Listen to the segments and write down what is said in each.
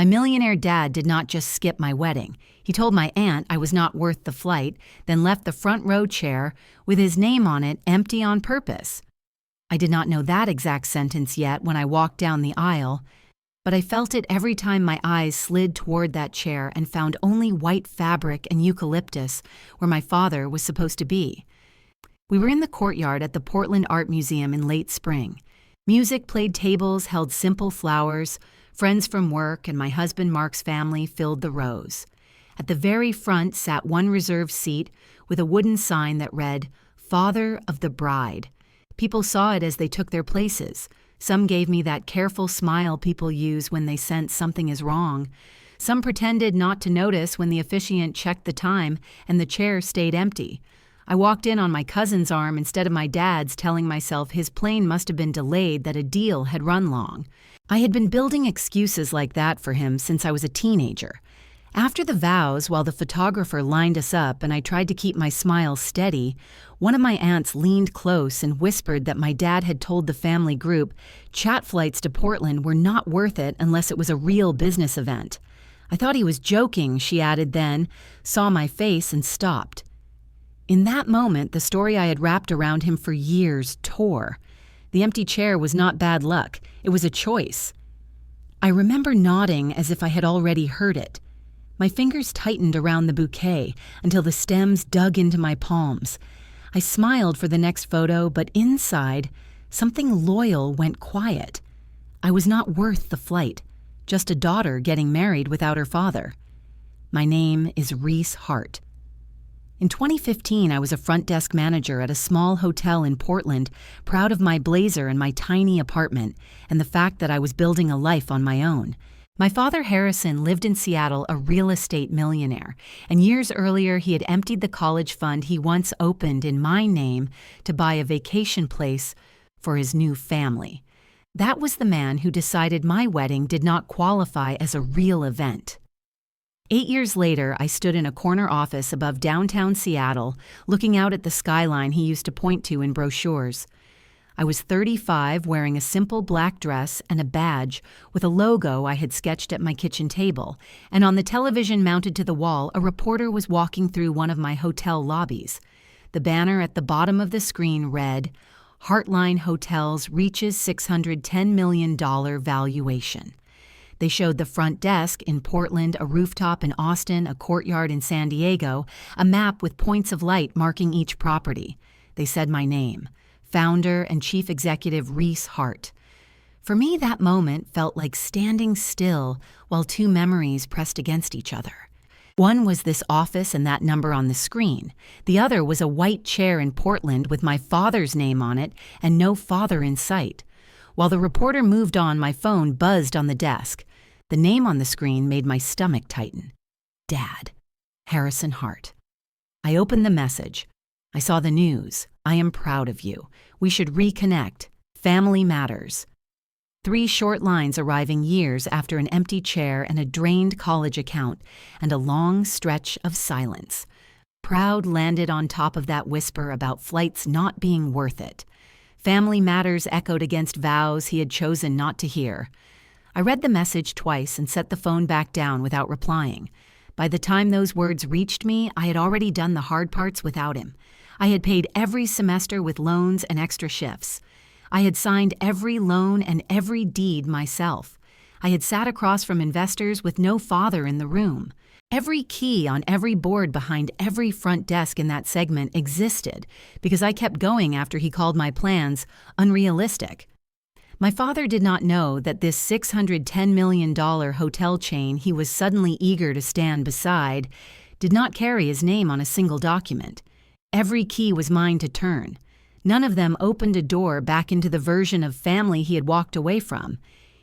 My millionaire dad did not just skip my wedding. He told my aunt I was not worth the flight, then left the front row chair with his name on it empty on purpose. I did not know that exact sentence yet when I walked down the aisle, but I felt it every time my eyes slid toward that chair and found only white fabric and eucalyptus where my father was supposed to be. We were in the courtyard at the Portland Art Museum in late spring. Music played, tables held simple flowers, friends from work and my husband Mark's family filled the rows. At the very front sat one reserved seat with a wooden sign that read, "Father of the Bride." People saw it as they took their places. Some gave me that careful smile people use when they sense something is wrong. Some pretended not to notice when the officiant checked the time and the chair stayed empty. I walked in on my cousin's arm instead of my dad's, telling myself his plane must have been delayed, that a deal had run long. I had been building excuses like that for him since I was a teenager. After the vows, while the photographer lined us up and I tried to keep my smile steady, one of my aunts leaned close and whispered that my dad had told the family group chat flights to Portland were not worth it unless it was a real business event. I thought he was joking, she added, then saw my face and stopped. In that moment, the story I had wrapped around him for years tore. The empty chair was not bad luck. It was a choice. I remember nodding as if I had already heard it. My fingers tightened around the bouquet until the stems dug into my palms. I smiled for the next photo, but inside, something loyal went quiet. I was not worth the flight, just a daughter getting married without her father. My name is Reese Hart. In 2015, I was a front desk manager at a small hotel in Portland, proud of my blazer and my tiny apartment, and the fact that I was building a life on my own. My father, Harrison, lived in Seattle, a real estate millionaire, and years earlier he had emptied the college fund he once opened in my name to buy a vacation place for his new family. That was the man who decided my wedding did not qualify as a real event. 8 years later, I stood in a corner office above downtown Seattle, looking out at the skyline he used to point to in brochures. I was 35, wearing a simple black dress and a badge with a logo I had sketched at my kitchen table, and on the television mounted to the wall, a reporter was walking through one of my hotel lobbies. The banner at the bottom of the screen read, "Heartline Hotels reaches $610 million valuation." They showed the front desk in Portland, a rooftop in Austin, a courtyard in San Diego, a map with points of light marking each property. They said my name, founder and chief executive Reese Hart. For me, that moment felt like standing still while two memories pressed against each other. One was this office and that number on the screen. The other was a white chair in Portland with my father's name on it and no father in sight. While the reporter moved on, my phone buzzed on the desk. The name on the screen made my stomach tighten. Dad. Harrison Hart. I opened the message. I saw the news. "I am proud of you. We should reconnect. Family matters." 3 short lines arriving years after an empty chair and a drained college account, and a long stretch of silence. Proud landed on top of that whisper about flights not being worth it. Family matters echoed against vows he had chosen not to hear. I read the message twice and set the phone back down without replying. By the time those words reached me, I had already done the hard parts without him. I had paid every semester with loans and extra shifts. I had signed every loan and every deed myself. I had sat across from investors with no father in the room. Every key on every board behind every front desk in that segment existed because I kept going after he called my plans unrealistic. My father did not know that this $610 million hotel chain he was suddenly eager to stand beside did not carry his name on a single document. Every key was mine to turn. None of them opened a door back into the version of family he had walked away from.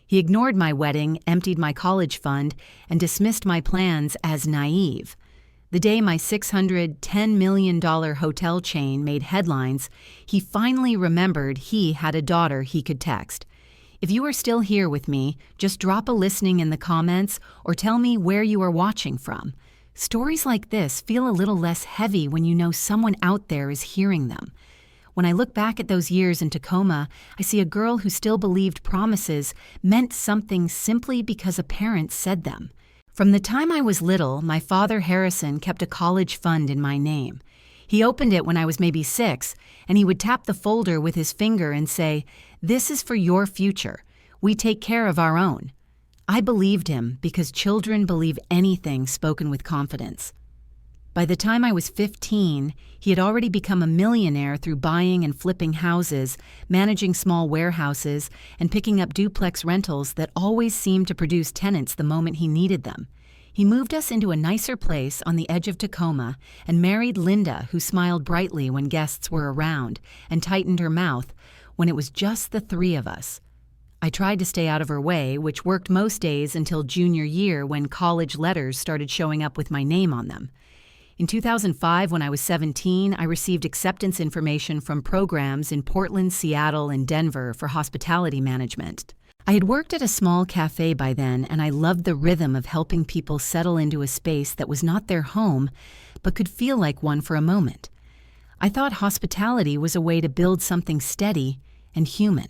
He ignored my wedding, emptied my college fund, and dismissed my plans as naive. The day my $610 million hotel chain made headlines, he finally remembered he had a daughter he could text. If you are still here with me, just drop a listening in the comments or tell me where you are watching from. Stories like this feel a little less heavy when you know someone out there is hearing them. When I look back at those years in Tacoma, I see a girl who still believed promises meant something simply because a parent said them. From the time I was little, my father, Harrison, kept a college fund in my name. He opened it when I was maybe 6, and he would tap the folder with his finger and say, "This is for your future. We take care of our own." I believed him because children believe anything spoken with confidence. By the time I was 15, he had already become a millionaire through buying and flipping houses, managing small warehouses, and picking up duplex rentals that always seemed to produce tenants the moment he needed them. He moved us into a nicer place on the edge of Tacoma and married Linda, who smiled brightly when guests were around and tightened her mouth when it was just the 3 of us. I tried to stay out of her way, which worked most days until junior year when college letters started showing up with my name on them. In 2005, when I was 17, I received acceptance information from programs in Portland, Seattle, and Denver for hospitality management. I had worked at a small cafe by then, and I loved the rhythm of helping people settle into a space that was not their home, but could feel like one for a moment. I thought hospitality was a way to build something steady and human.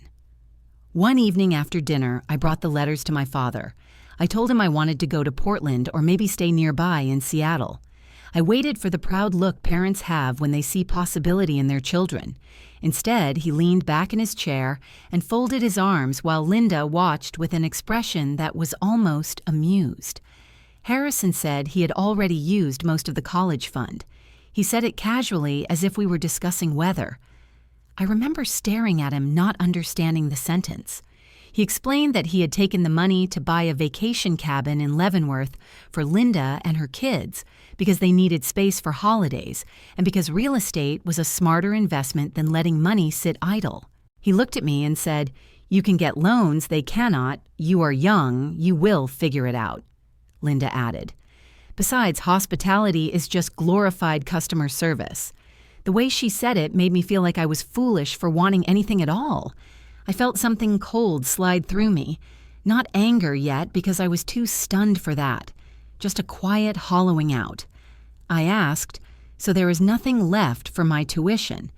One evening after dinner, I brought the letters to my father. I told him I wanted to go to Portland or maybe stay nearby in Seattle. I waited for the proud look parents have when they see possibility in their children. Instead, he leaned back in his chair and folded his arms while Linda watched with an expression that was almost amused. Harrison said he had already used most of the college fund. He said it casually as if we were discussing weather. I remember staring at him, not understanding the sentence. He explained that he had taken the money to buy a vacation cabin in Leavenworth for Linda and her kids because they needed space for holidays and because real estate was a smarter investment than letting money sit idle. He looked at me and said, "You can get loans, they cannot. You are young, you will figure it out," Linda added. Besides, hospitality is just glorified customer service. The way she said it made me feel like I was foolish for wanting anything at all. I felt something cold slide through me. Not anger yet, because I was too stunned for that. Just a quiet hollowing out. I asked, "So there is nothing left for my tuition?"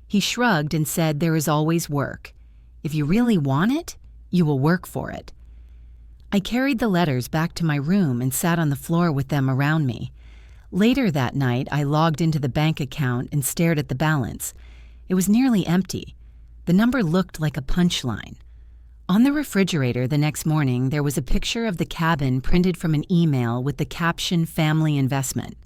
He shrugged and said, "There is always work. If you really want it, you will work for it." I carried the letters back to my room and sat on the floor with them around me. Later that night, I logged into the bank account and stared at the balance. It was nearly empty. The number looked like a punchline. On the refrigerator the next morning, there was a picture of the cabin printed from an email with the caption "Family Investment."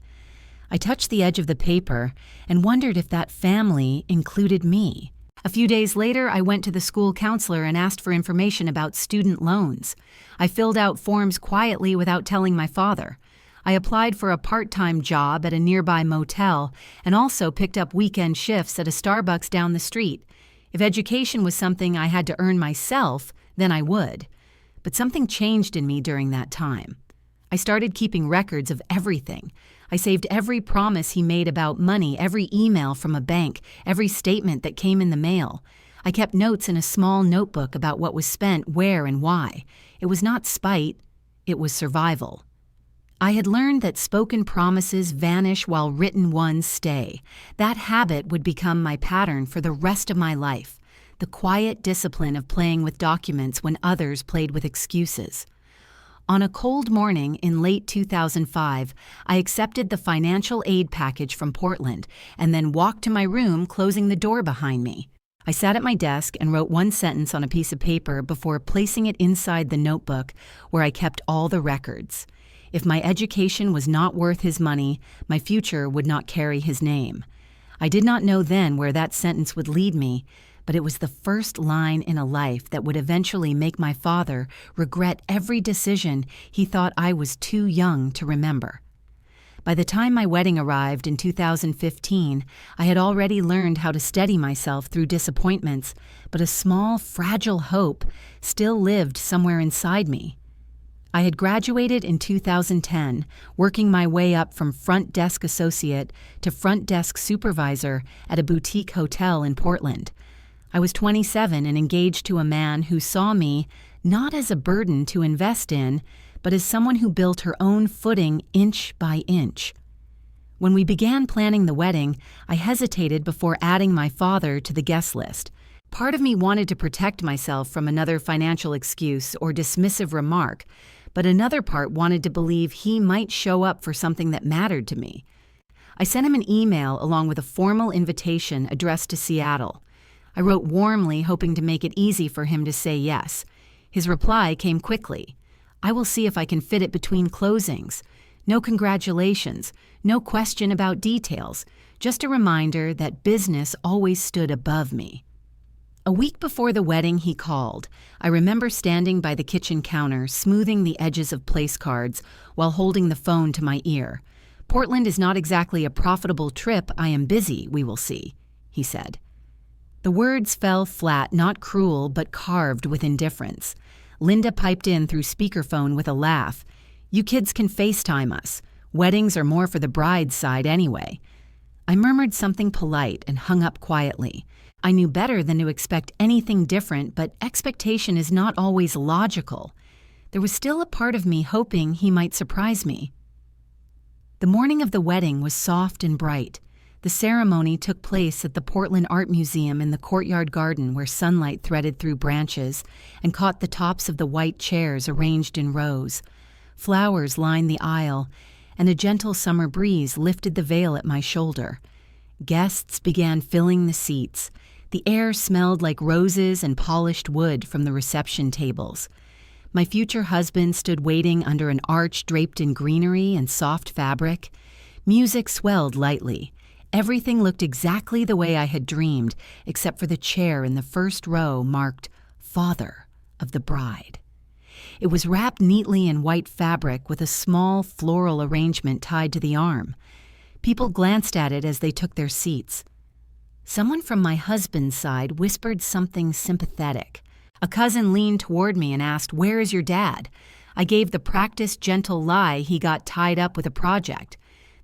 I touched the edge of the paper and wondered if that family included me. A few days later, I went to the school counselor and asked for information about student loans. I filled out forms quietly without telling my father. I applied for a part-time job at a nearby motel and also picked up weekend shifts at a Starbucks down the street. If education was something I had to earn myself, then I would. But something changed in me during that time. I started keeping records of everything. I saved every promise he made about money, every email from a bank, every statement that came in the mail. I kept notes in a small notebook about what was spent, where, and why. It was not spite, it was survival. I had learned that spoken promises vanish while written ones stay. That habit would become my pattern for the rest of my life, the quiet discipline of playing with documents when others played with excuses. On a cold morning in late 2005, I accepted the financial aid package from Portland and then walked to my room, closing the door behind me. I sat at my desk and wrote one sentence on a piece of paper before placing it inside the notebook where I kept all the records. If my education was not worth his money, my future would not carry his name. I did not know then where that sentence would lead me, but it was the first line in a life that would eventually make my father regret every decision he thought I was too young to remember. By the time my wedding arrived in 2015, I had already learned how to steady myself through disappointments, but a small, fragile hope still lived somewhere inside me. I had graduated in 2010, working my way up from front desk associate to front desk supervisor at a boutique hotel in Portland. I was 27 and engaged to a man who saw me not as a burden to invest in, but as someone who built her own footing inch by inch. When we began planning the wedding, I hesitated before adding my father to the guest list. Part of me wanted to protect myself from another financial excuse or dismissive remark, but another part wanted to believe he might show up for something that mattered to me. I sent him an email along with a formal invitation addressed to Seattle. I wrote warmly, hoping to make it easy for him to say yes. His reply came quickly. "I will see if I can fit it between closings. No congratulations, no question about details, just a reminder that business always stood above me." A week before the wedding, he called. I remember standing by the kitchen counter, smoothing the edges of place cards while holding the phone to my ear. "Portland is not exactly a profitable trip. I am busy, we will see," he said. The words fell flat, not cruel, but carved with indifference. Linda piped in through speakerphone with a laugh. "You kids can FaceTime us. Weddings are more for the bride's side anyway." I murmured something polite and hung up quietly. I knew better than to expect anything different, but expectation is not always logical. There was still a part of me hoping he might surprise me. The morning of the wedding was soft and bright. The ceremony took place at the Portland Art Museum in the courtyard garden where sunlight threaded through branches and caught the tops of the white chairs arranged in rows. Flowers lined the aisle, and a gentle summer breeze lifted the veil at my shoulder. Guests began filling the seats. The air smelled like roses and polished wood from the reception tables. My future husband stood waiting under an arch draped in greenery and soft fabric. Music swelled lightly. Everything looked exactly the way I had dreamed, except for the chair in the first row marked "Father of the Bride." It was wrapped neatly in white fabric with a small floral arrangement tied to the arm. People glanced at it as they took their seats. Someone from my husband's side whispered something sympathetic. A cousin leaned toward me and asked, "Where is your dad?" I gave the practiced, gentle lie he got tied up with a project.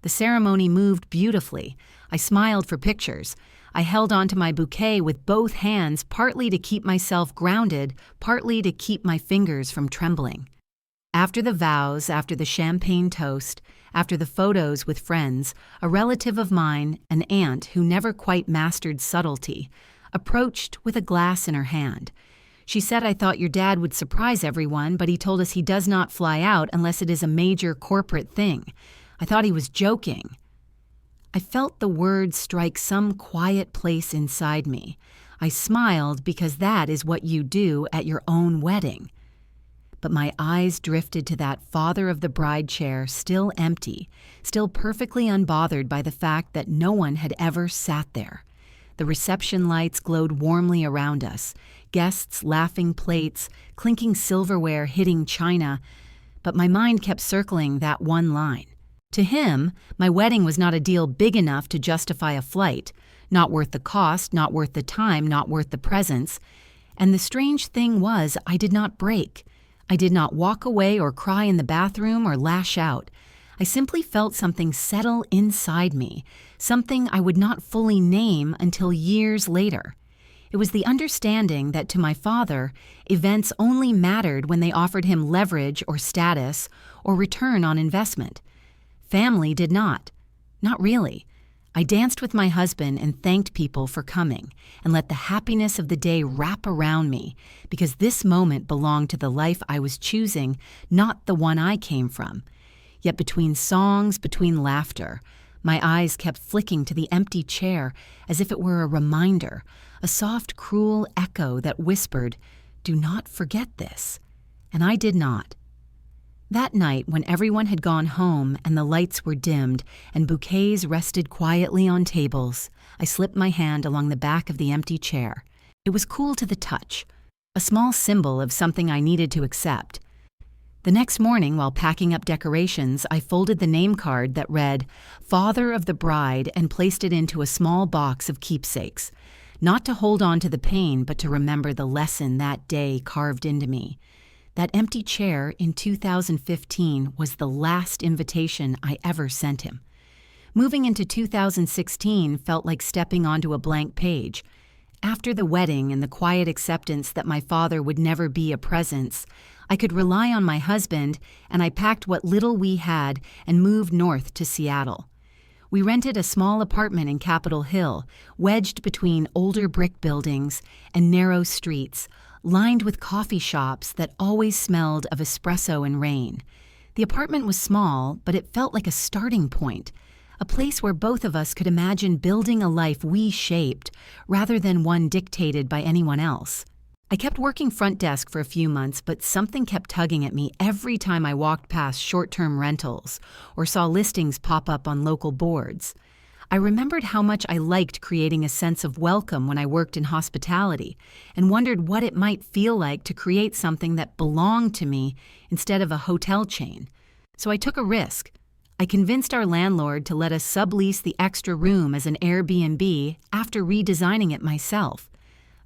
The ceremony moved beautifully. I smiled for pictures. I held onto my bouquet with both hands, partly to keep myself grounded, partly to keep my fingers from trembling. After the vows, after the champagne toast, after the photos with friends, a relative of mine, an aunt who never quite mastered subtlety, approached with a glass in her hand. She said, "I thought your dad would surprise everyone, but he told us he does not fly out unless it is a major corporate thing. I thought he was joking." I felt the words strike some quiet place inside me. I smiled because that is what you do at your own wedding. But my eyes drifted to that father of the bride chair, still empty, still perfectly unbothered by the fact that no one had ever sat there. The reception lights glowed warmly around us, guests laughing plates, clinking silverware hitting china, but my mind kept circling that one line. To him, my wedding was not a deal big enough to justify a flight, not worth the cost, not worth the time, not worth the presence. And the strange thing was, I did not break. I did not walk away or cry in the bathroom or lash out. I simply felt something settle inside me, something I would not fully name until years later. It was the understanding that to my father, events only mattered when they offered him leverage or status or return on investment. Family did not. Not really. I danced with my husband and thanked people for coming and let the happiness of the day wrap around me because this moment belonged to the life I was choosing, not the one I came from. Yet between songs, between laughter, my eyes kept flicking to the empty chair as if it were a reminder, a soft, cruel echo that whispered, "Do not forget this." And I did not. That night, when everyone had gone home and the lights were dimmed and bouquets rested quietly on tables, I slipped my hand along the back of the empty chair. It was cool to the touch, a small symbol of something I needed to accept. The next morning, while packing up decorations, I folded the name card that read, "Father of the Bride," and placed it into a small box of keepsakes, not to hold on to the pain, but to remember the lesson that day carved into me. That empty chair in 2015 was the last invitation I ever sent him. Moving into 2016 felt like stepping onto a blank page. After the wedding and the quiet acceptance that my father would never be a presence, I could rely on my husband, and I packed what little we had and moved north to Seattle. We rented a small apartment in Capitol Hill, wedged between older brick buildings and narrow streets, lined with coffee shops that always smelled of espresso and rain. The apartment was small, but it felt like a starting point, a place where both of us could imagine building a life we shaped, rather than one dictated by anyone else. I kept working front desk for a few months, but something kept tugging at me every time I walked past short-term rentals or saw listings pop up on local boards. I remembered how much I liked creating a sense of welcome when I worked in hospitality and wondered what it might feel like to create something that belonged to me instead of a hotel chain. So I took a risk. I convinced our landlord to let us sublease the extra room as an Airbnb after redesigning it myself.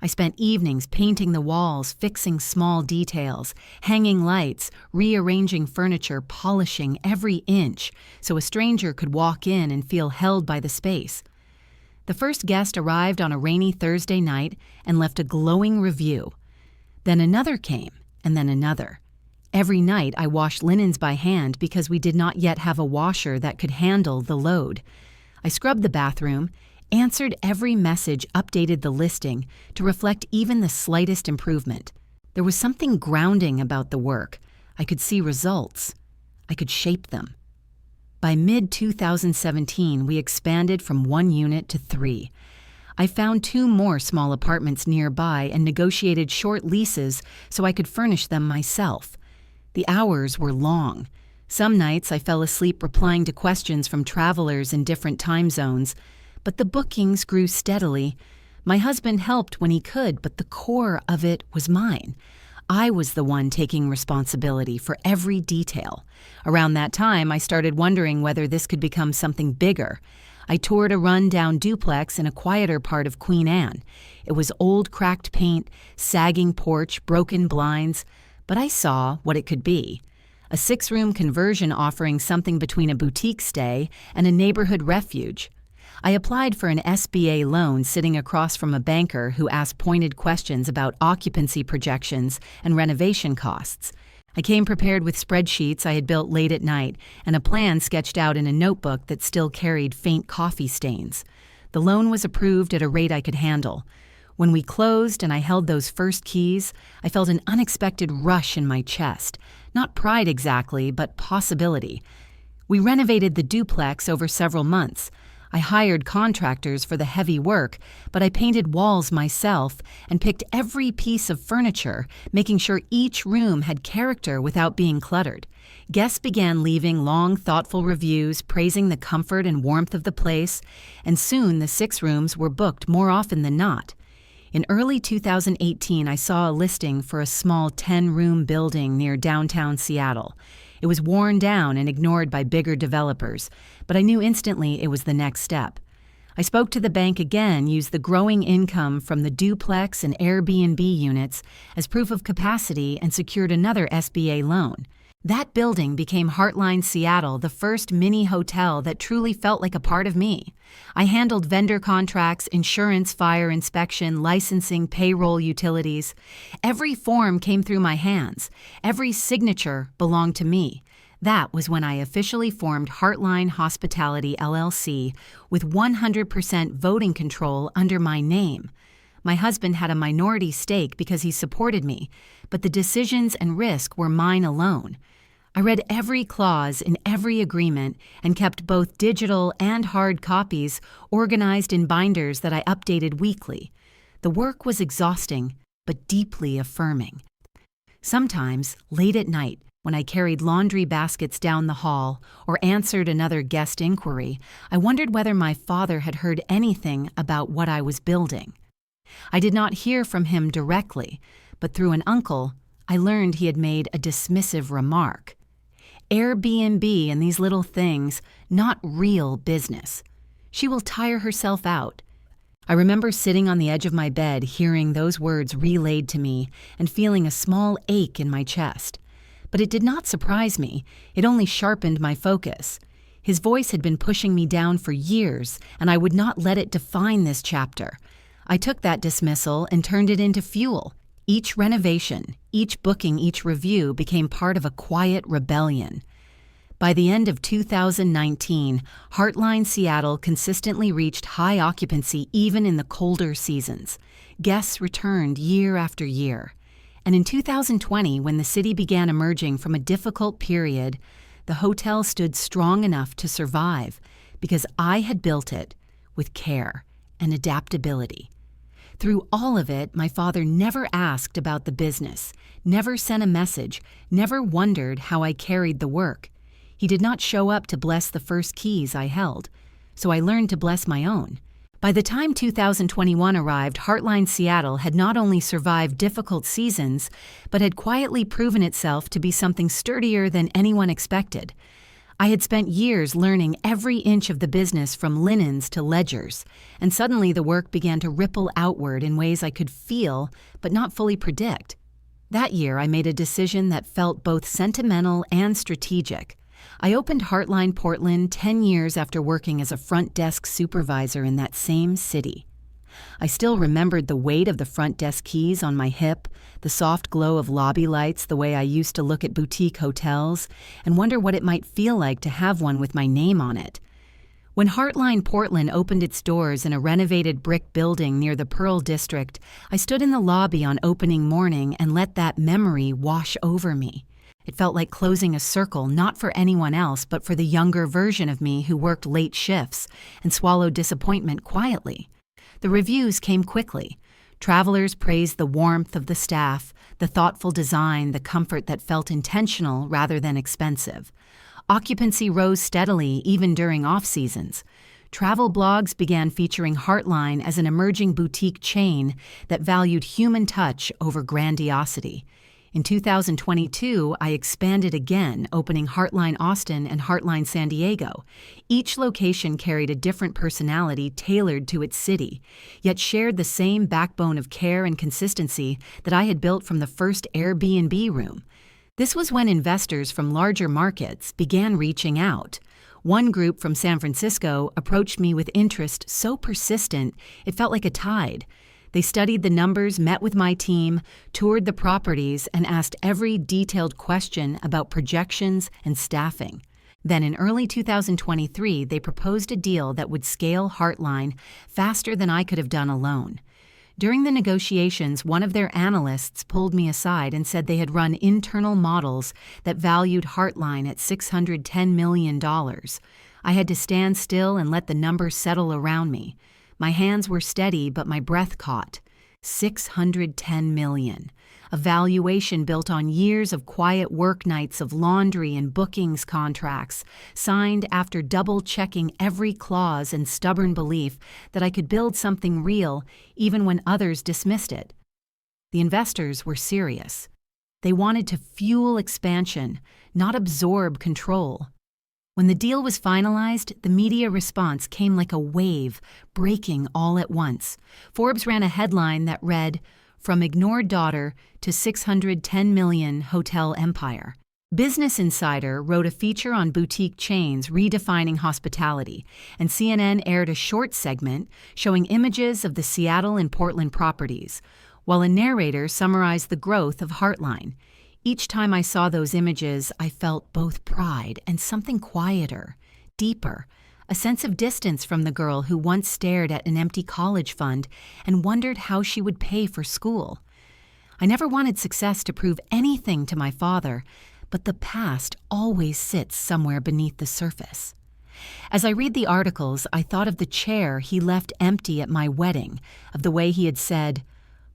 I spent evenings painting the walls, fixing small details, hanging lights, rearranging furniture, polishing every inch so a stranger could walk in and feel held by the space. The first guest arrived on a rainy Thursday night and left a glowing review. Then another came, and then another. Every night I washed linens by hand because we did not yet have a washer that could handle the load. I scrubbed the bathroom, answered every message, updated the listing to reflect even the slightest improvement. There was something grounding about the work. I could see results. I could shape them. By mid-2017, we expanded from 1 unit to 3. I found 2 more small apartments nearby and negotiated short leases so I could furnish them myself. The hours were long. Some nights I fell asleep replying to questions from travelers in different time zones, but the bookings grew steadily. My husband helped when he could, but the core of it was mine. I was the one taking responsibility for every detail. Around that time, I started wondering whether this could become something bigger. I toured a run-down duplex in a quieter part of Queen Anne. It was old cracked paint, sagging porch, broken blinds, but I saw what it could be. A 6-room conversion offering something between a boutique stay and a neighborhood refuge. I applied for an SBA loan sitting across from a banker who asked pointed questions about occupancy projections and renovation costs. I came prepared with spreadsheets I had built late at night and a plan sketched out in a notebook that still carried faint coffee stains. The loan was approved at a rate I could handle. When we closed and I held those first keys, I felt an unexpected rush in my chest. Not pride exactly, but possibility. We renovated the duplex over several months. I hired contractors for the heavy work, but I painted walls myself and picked every piece of furniture, making sure each room had character without being cluttered. Guests began leaving long, thoughtful reviews praising the comfort and warmth of the place, and soon the 6 rooms were booked more often than not. In early 2018, I saw a listing for a small 10-room building near downtown Seattle. It was worn down and ignored by bigger developers, but I knew instantly it was the next step. I spoke to the bank again, used the growing income from the duplex and Airbnb units as proof of capacity, and secured another SBA loan. That building became Heartline Seattle, the first mini hotel that truly felt like a part of me. I handled vendor contracts, insurance, fire inspection, licensing, payroll, utilities. Every form came through my hands. Every signature belonged to me. That was when I officially formed Heartline Hospitality LLC with 100% voting control under my name. My husband had a minority stake because he supported me, but the decisions and risk were mine alone. I read every clause in every agreement and kept both digital and hard copies organized in binders that I updated weekly. The work was exhausting, but deeply affirming. Sometimes, late at night, when I carried laundry baskets down the hall or answered another guest inquiry, I wondered whether my father had heard anything about what I was building. I did not hear from him directly, but through an uncle, I learned he had made a dismissive remark. Airbnb and these little things, not real business. She will tire herself out. I remember sitting on the edge of my bed, hearing those words relayed to me and feeling a small ache in my chest. But it did not surprise me. It only sharpened my focus. His voice had been pushing me down for years, and I would not let it define this chapter. I took that dismissal and turned it into fuel. Each renovation, each booking, each review became part of a quiet rebellion. By the end of 2019, Heartline Seattle consistently reached high occupancy even in the colder seasons. Guests returned year after year. And in 2020, when the city began emerging from a difficult period, the hotel stood strong enough to survive because I had built it with care and adaptability. Through all of it, my father never asked about the business, never sent a message, never wondered how I carried the work. He did not show up to bless the first keys I held, so I learned to bless my own. By the time 2021 arrived, Heartline Seattle had not only survived difficult seasons, but had quietly proven itself to be something sturdier than anyone expected. I had spent years learning every inch of the business from linens to ledgers, and suddenly the work began to ripple outward in ways I could feel but not fully predict. That year, I made a decision that felt both sentimental and strategic. I opened Heartline Portland 10 years after working as a front desk supervisor in that same city. I still remembered the weight of the front desk keys on my hip, the soft glow of lobby lights the way I used to look at boutique hotels and wonder what it might feel like to have one with my name on it. When Heartline Portland opened its doors in a renovated brick building near the Pearl District, I stood in the lobby on opening morning and let that memory wash over me. It felt like closing a circle, not for anyone else, but for the younger version of me who worked late shifts and swallowed disappointment quietly. The reviews came quickly. Travelers praised the warmth of the staff, the thoughtful design, the comfort that felt intentional rather than expensive. Occupancy rose steadily even during off-seasons. Travel blogs began featuring Heartline as an emerging boutique chain that valued human touch over grandiosity. In 2022, I expanded again, opening Heartline Austin and Heartline San Diego. Each location carried a different personality tailored to its city, yet shared the same backbone of care and consistency that I had built from the first Airbnb room. This was when investors from larger markets began reaching out. One group from San Francisco approached me with interest so persistent it felt like a tide. They studied the numbers, met with my team, toured the properties, and asked every detailed question about projections and staffing. Then in early 2023, they proposed a deal that would scale Heartline faster than I could have done alone. During the negotiations, one of their analysts pulled me aside and said they had run internal models that valued Heartline at $610 million. I had to stand still and let the numbers settle around me. My hands were steady, but my breath caught. $610 million. A valuation built on years of quiet work nights of laundry and bookings contracts, signed after double-checking every clause and stubborn belief that I could build something real even when others dismissed it. The investors were serious. They wanted to fuel expansion, not absorb control. When the deal was finalized, the media response came like a wave, breaking all at once. Forbes ran a headline that read, "From ignored daughter to $610 million hotel empire." Business Insider wrote a feature on boutique chains redefining hospitality, and CNN aired a short segment showing images of the Seattle and Portland properties, while a narrator summarized the growth of Heartline. Each time I saw those images, I felt both pride and something quieter, deeper, a sense of distance from the girl who once stared at an empty college fund and wondered how she would pay for school. I never wanted success to prove anything to my father, but the past always sits somewhere beneath the surface. As I read the articles, I thought of the chair he left empty at my wedding, of the way he had said,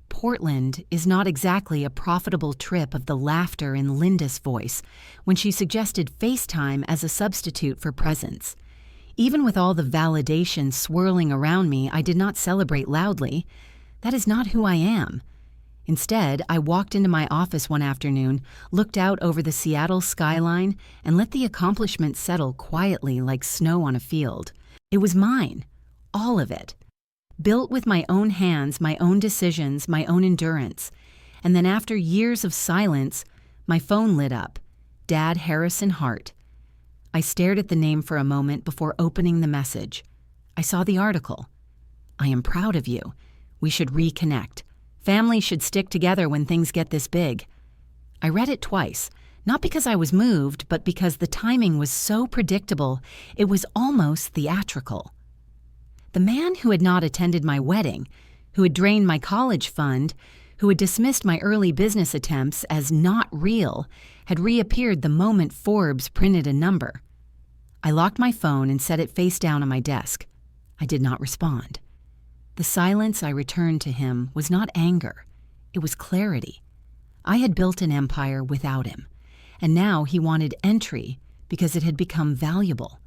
"Portland is not exactly a profitable trip," of the laughter in Linda's voice when she suggested FaceTime as a substitute for presents. Even with all the validation swirling around me, I did not celebrate loudly. That is not who I am. Instead, I walked into my office one afternoon, looked out over the Seattle skyline, and let the accomplishment settle quietly like snow on a field. It was mine, all of it. Built with my own hands, my own decisions, my own endurance. And then after years of silence, my phone lit up. Dad Harrison Hart. I stared at the name for a moment before opening the message. I saw the article. "I am proud of you. We should reconnect. Families should stick together when things get this big." I read it twice, Not because I was moved, but because the timing was so predictable, it was almost theatrical. The man who had not attended my wedding, who had drained my college fund, who had dismissed my early business attempts as not real, had reappeared the moment Forbes printed a number. I locked my phone and set it face down on my desk. I did not respond. The silence I returned to him was not anger. It was clarity. I had built an empire without him, and now he wanted entry because it had become valuable.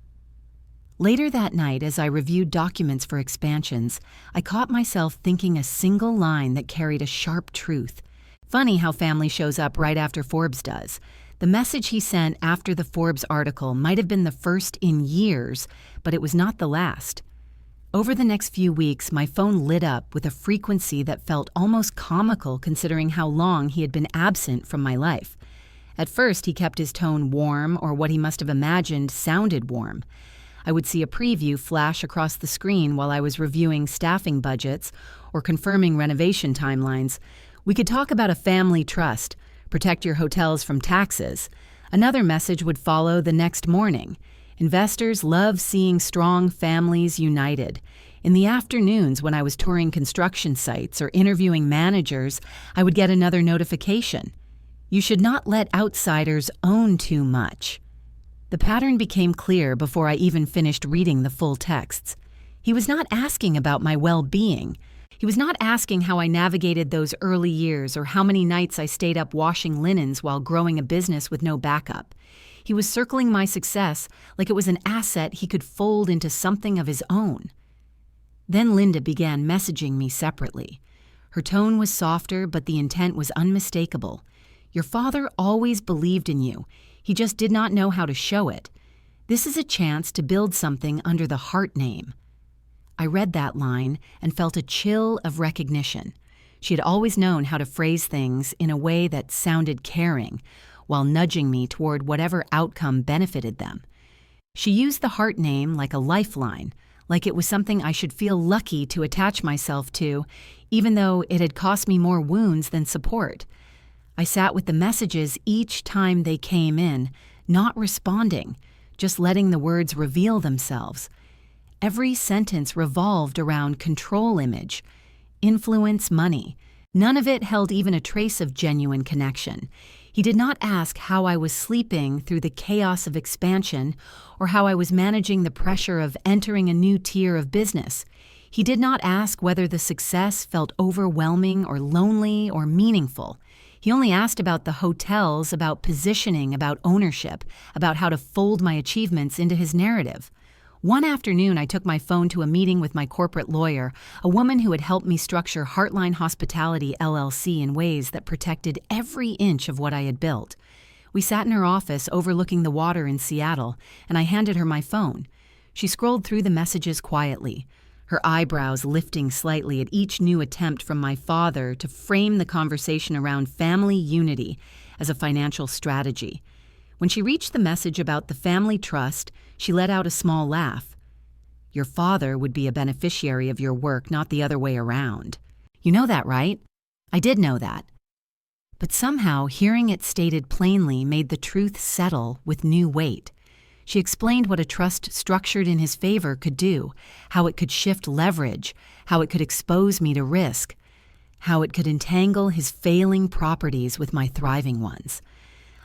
Later that night, as I reviewed documents for expansions, I caught myself thinking a single line that carried a sharp truth. Funny how family shows up right after Forbes does. The message he sent after the Forbes article might have been the first in years, but it was not the last. Over the next few weeks, my phone lit up with a frequency that felt almost comical considering how long he had been absent from my life. At first, he kept his tone warm, or what he must have imagined sounded warm. I would see a preview flash across the screen while I was reviewing staffing budgets or confirming renovation timelines. We could talk about a family trust, protect your hotels from taxes. Another message would follow the next morning. Investors love seeing strong families united. In the afternoons when I was touring construction sites or interviewing managers, I would get another notification. You should not let outsiders own too much. The pattern became clear before I even finished reading the full texts. He was not asking about my well-being. He was not asking how I navigated those early years or how many nights I stayed up washing linens while growing a business with no backup. He was circling my success like it was an asset he could fold into something of his own. Then Linda began messaging me separately. Her tone was softer, but the intent was unmistakable. Your father always believed in you. He just did not know how to show it. This is a chance to build something under the heart name. I read that line and felt a chill of recognition. She had always known how to phrase things in a way that sounded caring, while nudging me toward whatever outcome benefited them. She used the heart name like a lifeline, like it was something I should feel lucky to attach myself to, even though it had cost me more wounds than support. I sat with the messages each time they came in, not responding, just letting the words reveal themselves. Every sentence revolved around control image, influence, money. None of it held even a trace of genuine connection. He did not ask how I was sleeping through the chaos of expansion or how I was managing the pressure of entering a new tier of business. He did not ask whether the success felt overwhelming or lonely or meaningful. He only asked about the hotels, about positioning, about ownership, about how to fold my achievements into his narrative. One afternoon, I took my phone to a meeting with my corporate lawyer, a woman who had helped me structure Heartline Hospitality LLC in ways that protected every inch of what I had built. We sat in her office overlooking the water in Seattle, and I handed her my phone. She scrolled through the messages quietly, her eyebrows lifting slightly at each new attempt from my father to frame the conversation around family unity as a financial strategy. When she reached the message about the family trust, she let out a small laugh. Your father would be a beneficiary of your work, not the other way around. You know that, right? I did know that. But somehow, hearing it stated plainly made the truth settle with new weight. She explained what a trust structured in his favor could do, how it could shift leverage, how it could expose me to risk, how it could entangle his failing properties with my thriving ones.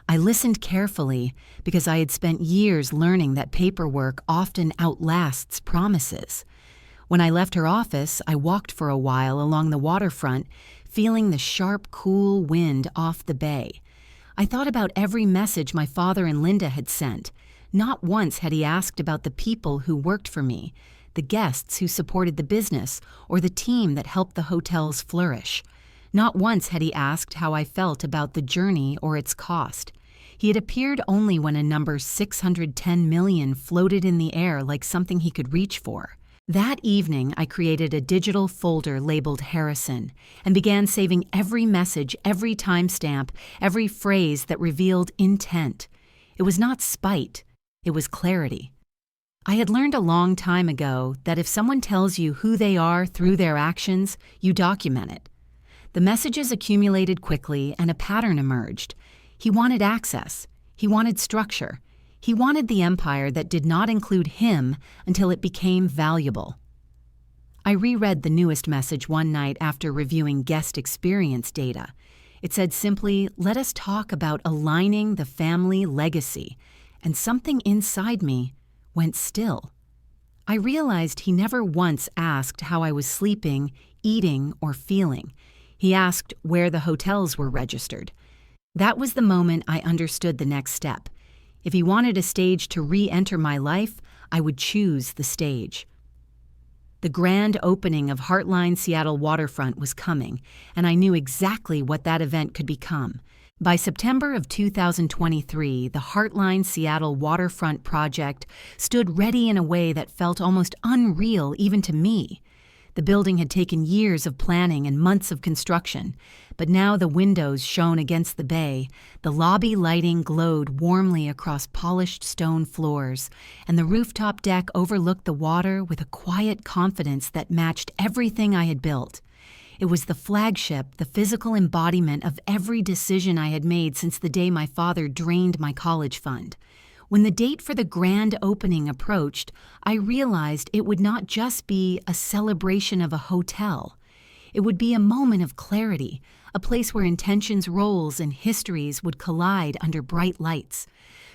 I listened carefully because I had spent years learning that paperwork often outlasts promises. When I left her office, I walked for a while along the waterfront, feeling the sharp, cool wind off the bay. I thought about every message my father and Linda had sent. Not once had he asked about the people who worked for me, the guests who supported the business, or the team that helped the hotels flourish. Not once had he asked how I felt about the journey or its cost. He had appeared only when a number 610 million floated in the air like something he could reach for. That evening, I created a digital folder labeled Harrison and began saving every message, every timestamp, every phrase that revealed intent. It was not spite, it was clarity. I had learned a long time ago that if someone tells you who they are through their actions, you document it. The messages accumulated quickly and a pattern emerged. He wanted access. He wanted structure. He wanted the empire that did not include him until it became valuable. I reread the newest message one night after reviewing guest experience data. It said simply, "Let us talk about aligning the family legacy," and something inside me went still. I realized he never once asked how I was sleeping, eating, or feeling. He asked where the hotels were registered. That was the moment I understood the next step. If he wanted a stage to re-enter my life, I would choose the stage. The grand opening of Heartline Seattle Waterfront was coming, and I knew exactly what that event could become. By September of 2023, the Heartline Seattle Waterfront project stood ready in a way that felt almost unreal even to me. The building had taken years of planning and months of construction, but now the windows shone against the bay, the lobby lighting glowed warmly across polished stone floors, and the rooftop deck overlooked the water with a quiet confidence that matched everything I had built. It was the flagship, the physical embodiment of every decision I had made since the day my father drained my college fund. When the date for the grand opening approached, I realized it would not just be a celebration of a hotel. It would be a moment of clarity, a place where intentions, roles, and histories would collide under bright lights.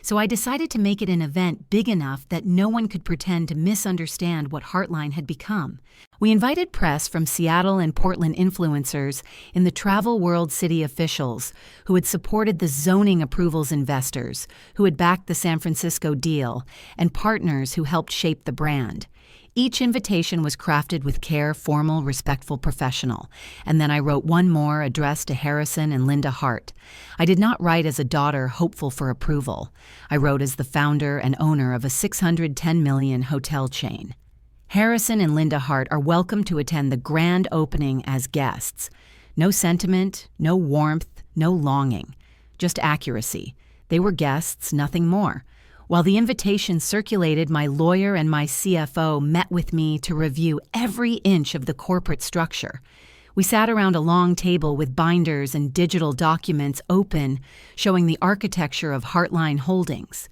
So I decided to make it an event big enough that no one could pretend to misunderstand what Heartline had become. We invited press from Seattle and Portland influencers in the travel world, city officials who had supported the zoning approvals investors, who had backed the San Francisco deal, and partners who helped shape the brand. Each invitation was crafted with care, formal, respectful, professional. And then I wrote one more addressed to Harrison and Linda Hart. I did not write as a daughter hopeful for approval. I wrote as the founder and owner of a $610 million hotel chain. Harrison and Linda Hart are welcome to attend the grand opening as guests. No sentiment, no warmth, no longing, just accuracy. They were guests, nothing more. While the invitation circulated, my lawyer and my CFO met with me to review every inch of the corporate structure. We sat around a long table with binders and digital documents open, showing the architecture of Heartline Holdings.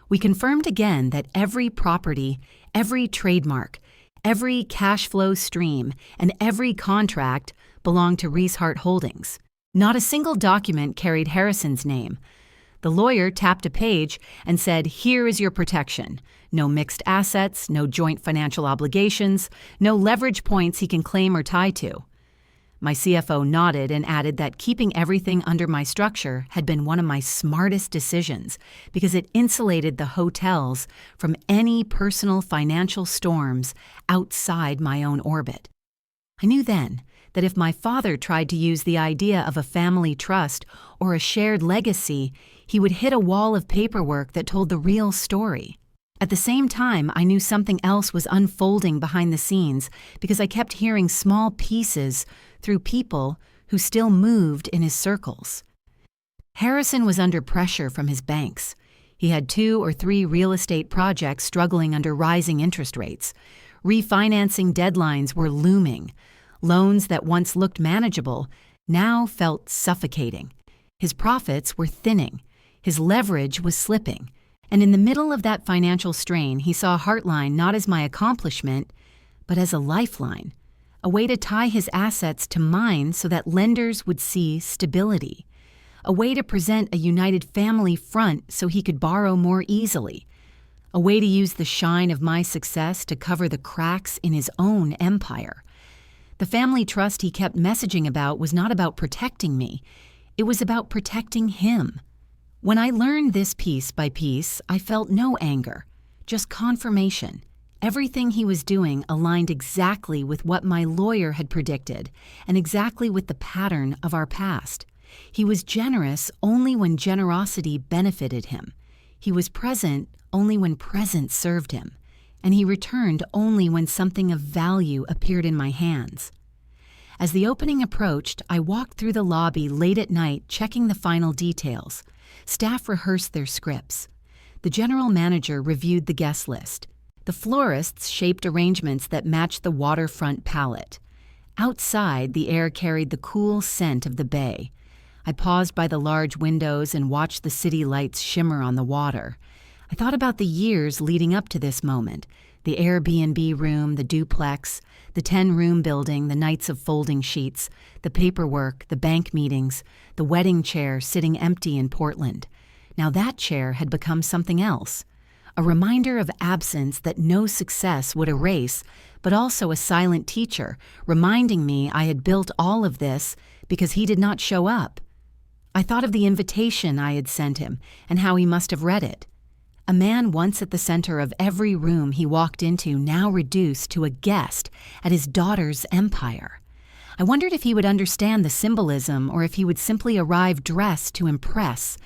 We confirmed again that every property, every trademark, every cash flow stream, and every contract belonged to Reese Hart Holdings. Not a single document carried Harrison's name. The lawyer tapped a page and said, "Here is your protection. No mixed assets, no joint financial obligations, no leverage points he can claim or tie to." My CFO nodded and added that keeping everything under my structure had been one of my smartest decisions because it insulated the hotels from any personal financial storms outside my own orbit. I knew then that if my father tried to use the idea of a family trust or a shared legacy, he would hit a wall of paperwork that told the real story. At the same time, I knew something else was unfolding behind the scenes because I kept hearing small pieces through people who still moved in his circles. Harrison was under pressure from his banks. He had 2 or 3 real estate projects struggling under rising interest rates. Refinancing deadlines were looming. Loans that once looked manageable now felt suffocating. His profits were thinning. His leverage was slipping. And in the middle of that financial strain, he saw Heartline not as my accomplishment, but as a lifeline, a way to tie his assets to mine so that lenders would see stability, a way to present a united family front so he could borrow more easily, a way to use the shine of my success to cover the cracks in his own empire. The family trust he kept messaging about was not about protecting me. It was about protecting him. When I learned this piece by piece, I felt no anger, just confirmation. Everything he was doing aligned exactly with what my lawyer had predicted and exactly with the pattern of our past. He was generous only when generosity benefited him. He was present only when presence served him. And he returned only when something of value appeared in my hands. As the opening approached, I walked through the lobby late at night checking the final details. Staff rehearsed their scripts. The general manager reviewed the guest list. The florists shaped arrangements that matched the waterfront palette. Outside, the air carried the cool scent of the bay. I paused by the large windows and watched the city lights shimmer on the water. I thought about the years leading up to this moment, the Airbnb room, the duplex, the 10-room building, the nights of folding sheets, the paperwork, the bank meetings, the wedding chair sitting empty in Portland. Now that chair had become something else, a reminder of absence that no success would erase, but also a silent teacher, reminding me I had built all of this because he did not show up. I thought of the invitation I had sent him and how he must have read it. A man once at the center of every room he walked into, now reduced to a guest at his daughter's empire. I wondered if he would understand the symbolism or if he would simply arrive dressed to impress,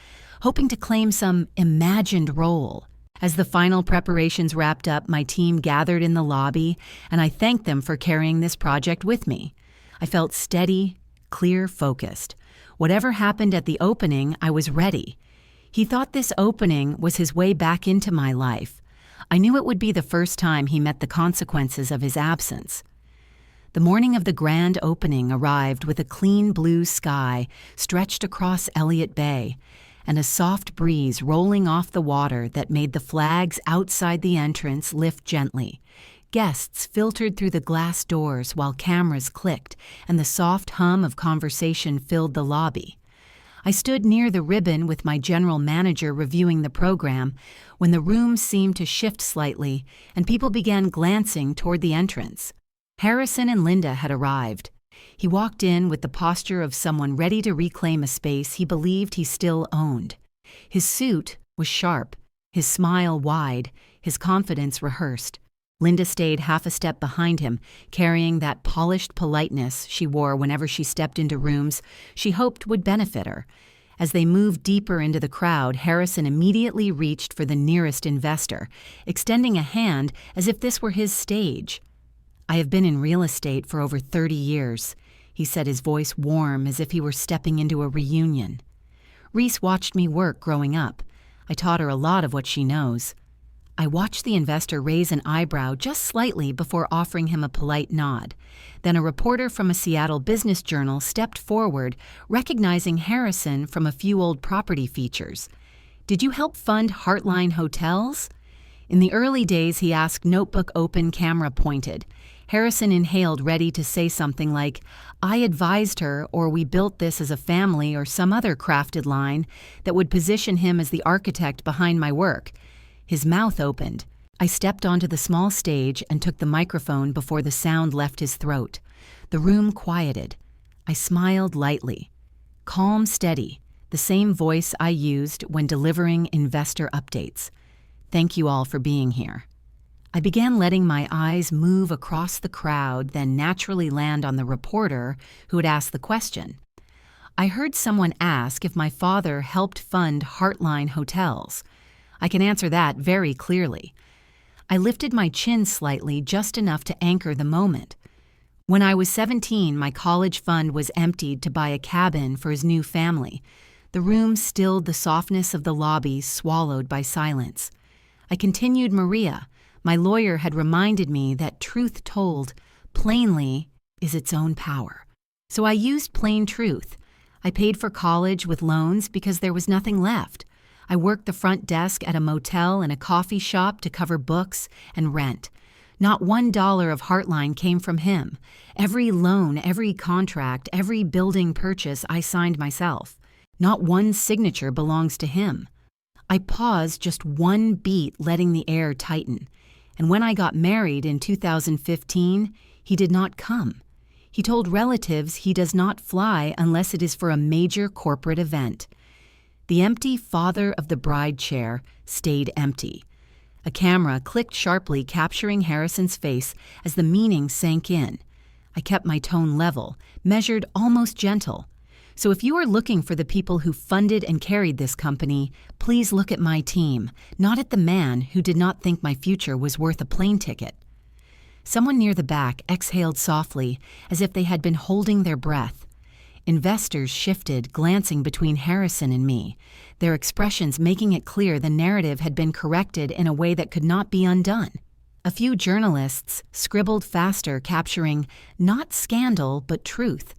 hoping to claim some imagined role. As the final preparations wrapped up, my team gathered in the lobby, and I thanked them for carrying this project with me. I felt steady, clear, focused. Whatever happened at the opening, I was ready. He thought this opening was his way back into my life. I knew it would be the first time he met the consequences of his absence. The morning of the grand opening arrived with a clean blue sky stretched across Elliott Bay, and a soft breeze rolling off the water that made the flags outside the entrance lift gently. Guests filtered through the glass doors while cameras clicked, and the soft hum of conversation filled the lobby. I stood near the ribbon with my general manager reviewing the program when the room seemed to shift slightly and people began glancing toward the entrance. Harrison and Linda had arrived. He walked in with the posture of someone ready to reclaim a space he believed he still owned. His suit was sharp, his smile wide, his confidence rehearsed. Linda stayed half a step behind him, carrying that polished politeness she wore whenever she stepped into rooms she hoped would benefit her. As they moved deeper into the crowd, Harrison immediately reached for the nearest investor, extending a hand as if this were his stage. "I have been in real estate for over 30 years, he said, his voice warm as if he were stepping into a reunion. Reese watched me work growing up. I taught her a lot of what she knows. I watched the investor raise an eyebrow just slightly before offering him a polite nod. Then a reporter from a Seattle business journal stepped forward, recognizing Harrison from a few old property features. "Did you help fund Heartline Hotels?" In the early days, he asked, notebook open, camera pointed. Harrison inhaled, ready to say something like, "I advised her," or "we built this as a family," or some other crafted line that would position him as the architect behind my work. His mouth opened. I stepped onto the small stage and took the microphone before the sound left his throat. The room quieted. I smiled lightly. Calm, steady, the same voice I used when delivering investor updates. "Thank you all for being here." I began letting my eyes move across the crowd, then naturally land on the reporter who had asked the question. I heard someone ask if my father helped fund Heartline Hotels. I can answer that very clearly. I lifted my chin slightly, just enough to anchor the moment. When I was 17, my college fund was emptied to buy a cabin for his new family. The room stilled the softness of the lobby, swallowed by silence. I continued Maria. My lawyer had reminded me that truth told plainly is its own power. So I used plain truth. I paid for college with loans because there was nothing left. I worked the front desk at a motel and a coffee shop to cover books and rent. Not $1 of Heartline came from him. Every loan, every contract, every building purchase I signed myself. Not one signature belongs to him. I paused just one beat, letting the air tighten. And when I got married in 2015, he did not come. He told relatives he does not fly unless it is for a major corporate event. The empty father of the bride chair stayed empty. A camera clicked sharply, capturing Harrison's face as the meaning sank in. I kept my tone level, measured, almost gentle. So if you are looking for the people who funded and carried this company, please look at my team, not at the man who did not think my future was worth a plane ticket. Someone near the back exhaled softly, as if they had been holding their breath. Investors shifted, glancing between Harrison and me, their expressions making it clear the narrative had been corrected in a way that could not be undone. A few journalists scribbled faster, capturing not scandal but truth.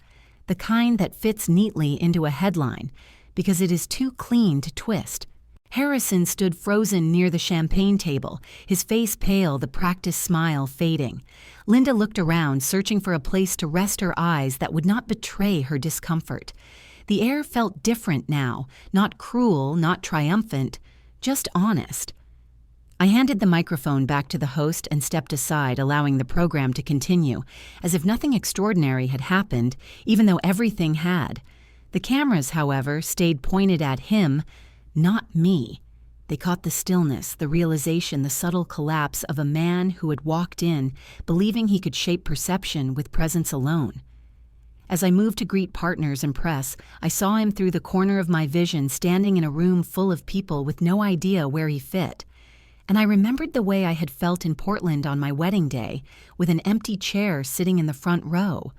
the kind that fits neatly into a headline because it is too clean to twist. Harrison stood frozen near the champagne table, his face pale, the practiced smile fading. Linda looked around, searching for a place to rest her eyes that would not betray her discomfort. The air felt different now, not cruel, not triumphant, just honest. I handed the microphone back to the host and stepped aside, allowing the program to continue, as if nothing extraordinary had happened, even though everything had. The cameras, however, stayed pointed at him, not me. They caught the stillness, the realization, the subtle collapse of a man who had walked in, believing he could shape perception with presence alone. As I moved to greet partners and press, I saw him through the corner of my vision, standing in a room full of people with no idea where he fit. And I remembered the way I had felt in Portland on my wedding day, with an empty chair sitting in the front row.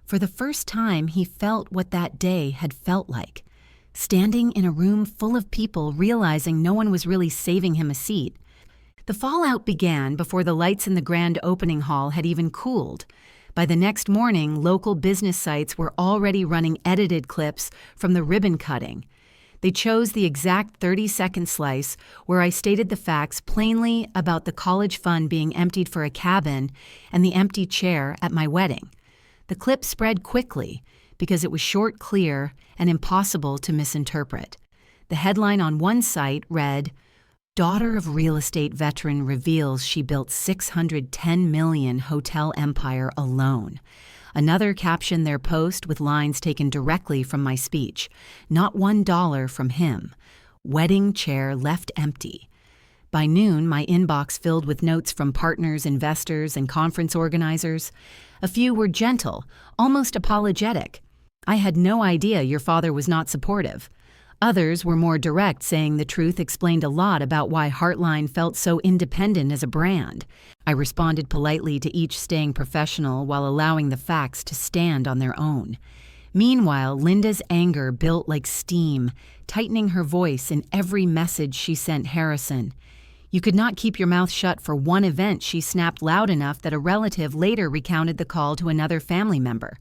For the first time, he felt what that day had felt like. Standing in a room full of people, realizing no one was really saving him a seat. The fallout began before the lights in the grand opening hall had even cooled. By the next morning, local business sites were already running edited clips from the ribbon cutting. They chose the exact 30-second slice where I stated the facts plainly about the college fund being emptied for a cabin and the empty chair at my wedding. The clip spread quickly because it was short, clear, and impossible to misinterpret. The headline on one site read, "Daughter of real estate veteran reveals she built $610 million hotel empire alone." Another captioned their post with lines taken directly from my speech. "Not $1 from him. Wedding chair left empty." By noon, my inbox filled with notes from partners, investors, and conference organizers. A few were gentle, almost apologetic. "I had no idea your father was not supportive." Others were more direct, saying the truth explained a lot about why Heartline felt so independent as a brand. I responded politely to each, staying professional while allowing the facts to stand on their own. Meanwhile, Linda's anger built like steam, tightening her voice in every message she sent Harrison. "You could not keep your mouth shut for one event," she snapped loud enough that a relative later recounted the call to another family member.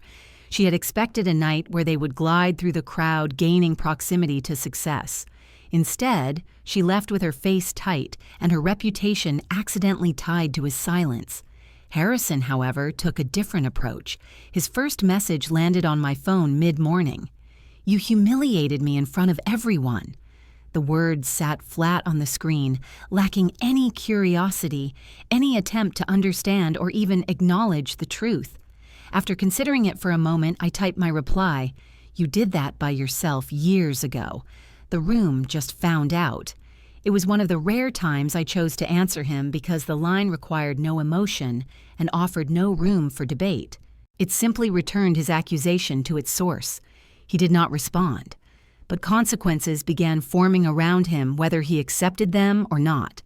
She had expected a night where they would glide through the crowd, gaining proximity to success. Instead, she left with her face tight and her reputation accidentally tied to his silence. Harrison, however, took a different approach. His first message landed on my phone mid-morning. "You humiliated me in front of everyone." The words sat flat on the screen, lacking any curiosity, any attempt to understand or even acknowledge the truth. After considering it for a moment, I typed my reply. "You did that by yourself years ago. The room just found out." It was one of the rare times I chose to answer him because the line required no emotion and offered no room for debate. It simply returned his accusation to its source. He did not respond. But consequences began forming around him whether he accepted them or not.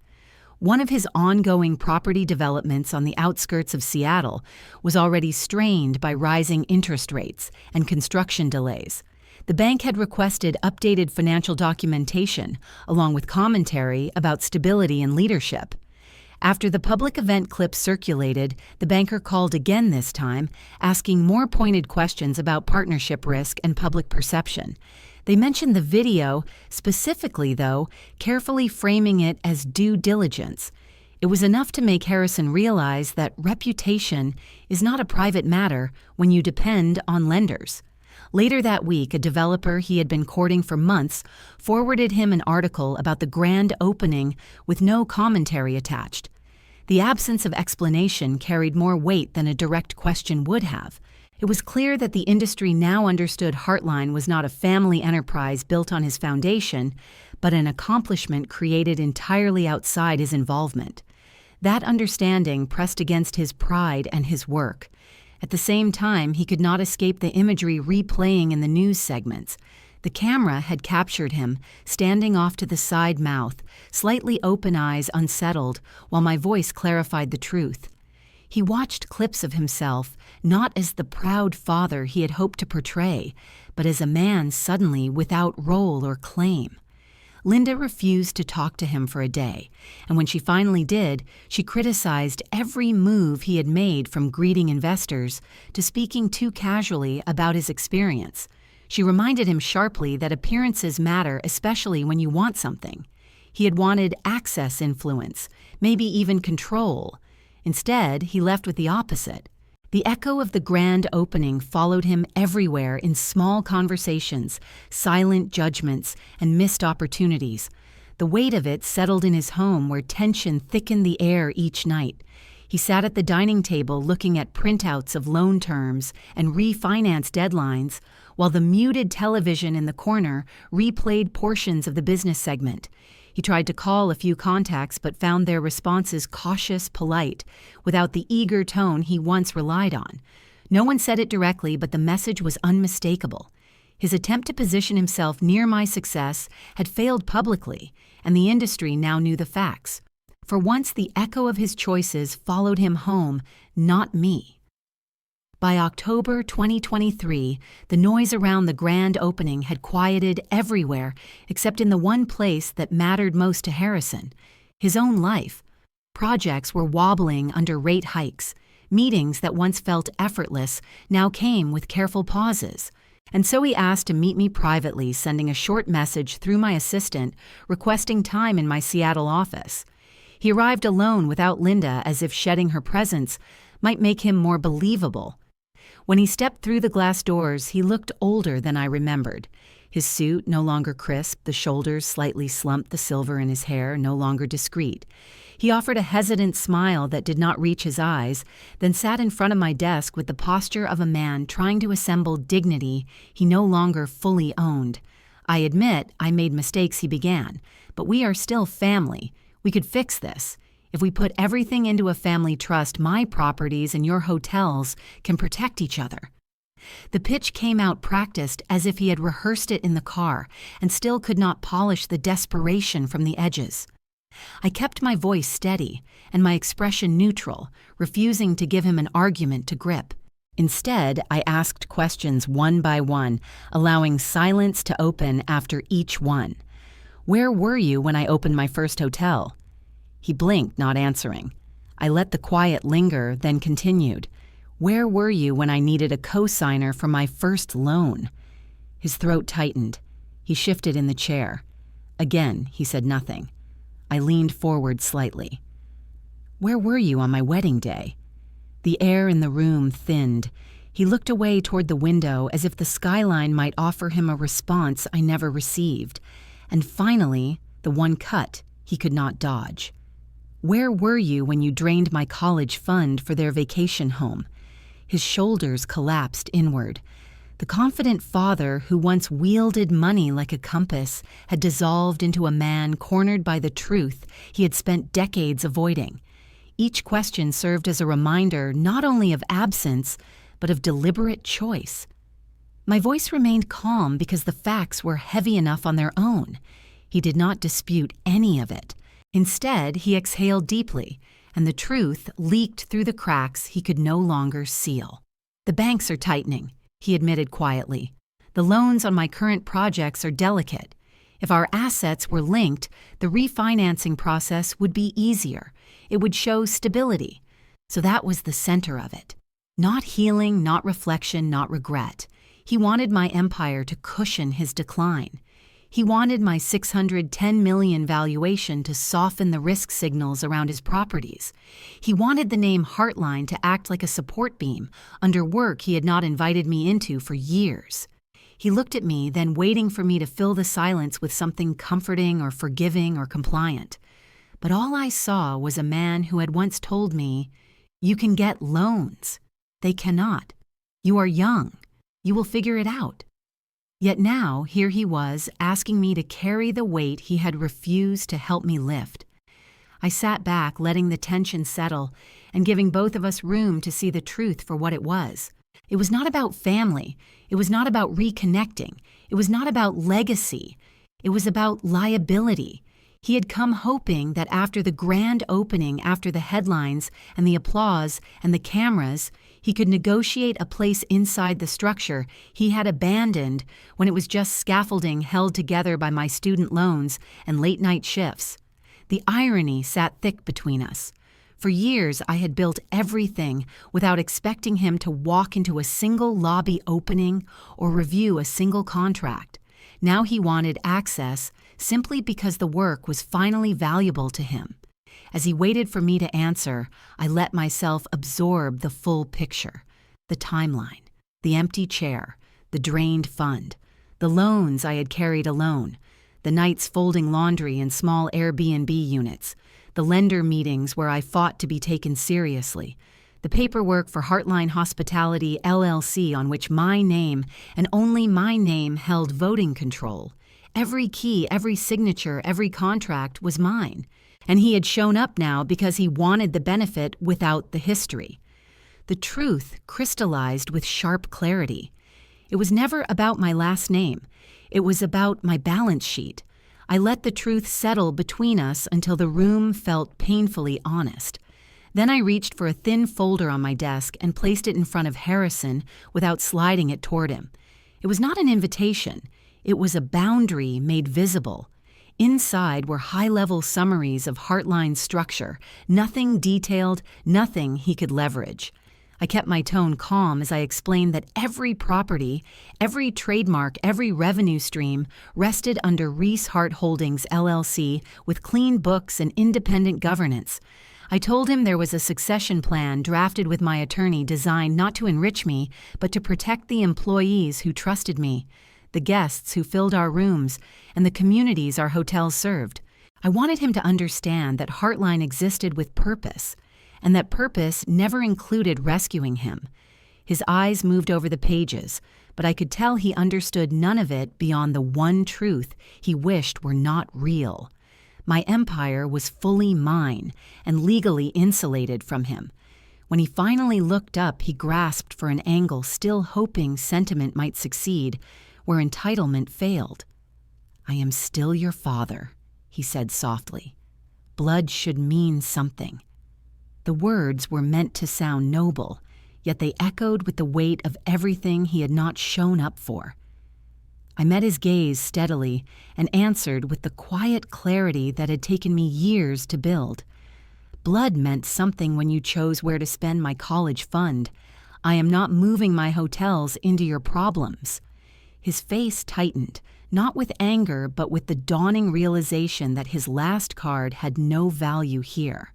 One of his ongoing property developments on the outskirts of Seattle was already strained by rising interest rates and construction delays. The bank had requested updated financial documentation, along with commentary about stability and leadership. After the public event clip circulated, the banker called again this time, asking more pointed questions about partnership risk and public perception. They mentioned the video, specifically, though, carefully framing it as due diligence. It was enough to make Harrison realize that reputation is not a private matter when you depend on lenders. Later that week, a developer he had been courting for months forwarded him an article about the grand opening with no commentary attached. The absence of explanation carried more weight than a direct question would have. It was clear that the industry now understood Heartline was not a family enterprise built on his foundation, but an accomplishment created entirely outside his involvement. That understanding pressed against his pride and his work. At the same time, he could not escape the imagery replaying in the news segments. The camera had captured him, standing off to the side mouth, slightly open eyes unsettled, while my voice clarified the truth. He watched clips of himself, not as the proud father he had hoped to portray, but as a man suddenly without role or claim. Linda refused to talk to him for a day, and when she finally did, she criticized every move he had made, from greeting investors to speaking too casually about his experience. She reminded him sharply that appearances matter, especially when you want something. He had wanted access, influence, maybe even control. Instead, he left with the opposite. The echo of the grand opening followed him everywhere, in small conversations, silent judgments, and missed opportunities. The weight of it settled in his home, where tension thickened the air each night. He sat at the dining table looking at printouts of loan terms and refinance deadlines, while the muted television in the corner replayed portions of the business segment. He tried to call a few contacts but found their responses cautious, polite, without the eager tone he once relied on. No one said it directly, but the message was unmistakable. His attempt to position himself near my success had failed publicly, and the industry now knew the facts. For once, the echo of his choices followed him home, not me. By October 2023, the noise around the grand opening had quieted everywhere except in the one place that mattered most to Harrison, his own life. Projects were wobbling under rate hikes. Meetings that once felt effortless now came with careful pauses. And so he asked to meet me privately, sending a short message through my assistant requesting time in my Seattle office. He arrived alone without Linda, as if shedding her presence might make him more believable. When he stepped through the glass doors, he looked older than I remembered. His suit no longer crisp, the shoulders slightly slumped, the silver in his hair no longer discreet. He offered a hesitant smile that did not reach his eyes, then sat in front of my desk with the posture of a man trying to assemble dignity he no longer fully owned. "I admit I made mistakes," he began, "but we are still family. We could fix this. If we put everything into a family trust, my properties and your hotels can protect each other." The pitch came out practiced, as if he had rehearsed it in the car, and still could not polish the desperation from the edges. I kept my voice steady and my expression neutral, refusing to give him an argument to grip. Instead, I asked questions one by one, allowing silence to open after each one. "Where were you when I opened my first hotel?" He blinked, not answering. I let the quiet linger, then continued. "Where were you when I needed a co-signer for my first loan?" His throat tightened. He shifted in the chair. Again, he said nothing. I leaned forward slightly. "Where were you on my wedding day?" The air in the room thinned. He looked away toward the window, as if the skyline might offer him a response I never received. And finally, the one cut he could not dodge. "Where were you when you drained my college fund for their vacation home?" His shoulders collapsed inward. The confident father who once wielded money like a compass had dissolved into a man cornered by the truth he had spent decades avoiding. Each question served as a reminder not only of absence, but of deliberate choice. My voice remained calm because the facts were heavy enough on their own. He did not dispute any of it. Instead, he exhaled deeply, and the truth leaked through the cracks he could no longer seal. "The banks are tightening," he admitted quietly. "The loans on my current projects are delicate. If our assets were linked, the refinancing process would be easier. It would show stability." So that was the center of it. Not healing, not reflection, not regret. He wanted my empire to cushion his decline. He wanted my $610 million valuation to soften the risk signals around his properties. He wanted the name Heartline to act like a support beam under work he had not invited me into for years. He looked at me, then waiting for me to fill the silence with something comforting or forgiving or compliant. But all I saw was a man who had once told me, "You can get loans. They cannot. You are young. You will figure it out." Yet now, here he was, asking me to carry the weight he had refused to help me lift. I sat back, letting the tension settle, and giving both of us room to see the truth for what it was. It was not about family. It was not about reconnecting. It was not about legacy. It was about liability. He had come hoping that after the grand opening, after the headlines and the applause and the cameras, He could negotiate a place inside the structure he had abandoned when it was just scaffolding held together by my student loans and late-night shifts. The irony sat thick between us. For years, I had built everything without expecting him to walk into a single lobby opening or review a single contract. Now he wanted access simply because the work was finally valuable to him. As he waited for me to answer, I let myself absorb the full picture. The timeline, the empty chair, the drained fund, the loans I had carried alone, the nights folding laundry in small Airbnb units, the lender meetings where I fought to be taken seriously, the paperwork for Heartline Hospitality LLC on which my name and only my name held voting control. Every key, every signature, every contract was mine. And he had shown up now because he wanted the benefit without the history. The truth crystallized with sharp clarity. It was never about my last name. It was about my balance sheet. I let the truth settle between us until the room felt painfully honest. Then I reached for a thin folder on my desk and placed it in front of Harrison without sliding it toward him. It was not an invitation. It was a boundary made visible. Inside were high-level summaries of Heartline's structure, nothing detailed, nothing he could leverage. I kept my tone calm as I explained that every property, every trademark, every revenue stream rested under Reese Hart Holdings, LLC, with clean books and independent governance. I told him there was a succession plan drafted with my attorney designed not to enrich me, but to protect the employees who trusted me, the guests who filled our rooms, and the communities our hotels served. I wanted him to understand that Heartline existed with purpose, and that purpose never included rescuing him. His eyes moved over the pages, but I could tell he understood none of it beyond the one truth he wished were not real. My empire was fully mine and legally insulated from him. When he finally looked up, he grasped for an angle, still hoping sentiment might succeed where entitlement failed. "I am still your father," he said softly. "Blood should mean something." The words were meant to sound noble, yet they echoed with the weight of everything he had not shown up for. I met his gaze steadily and answered with the quiet clarity that had taken me years to build. "Blood meant something when you chose where to spend my college fund. I am not moving my hotels into your problems." His face tightened, not with anger, but with the dawning realization that his last card had no value here.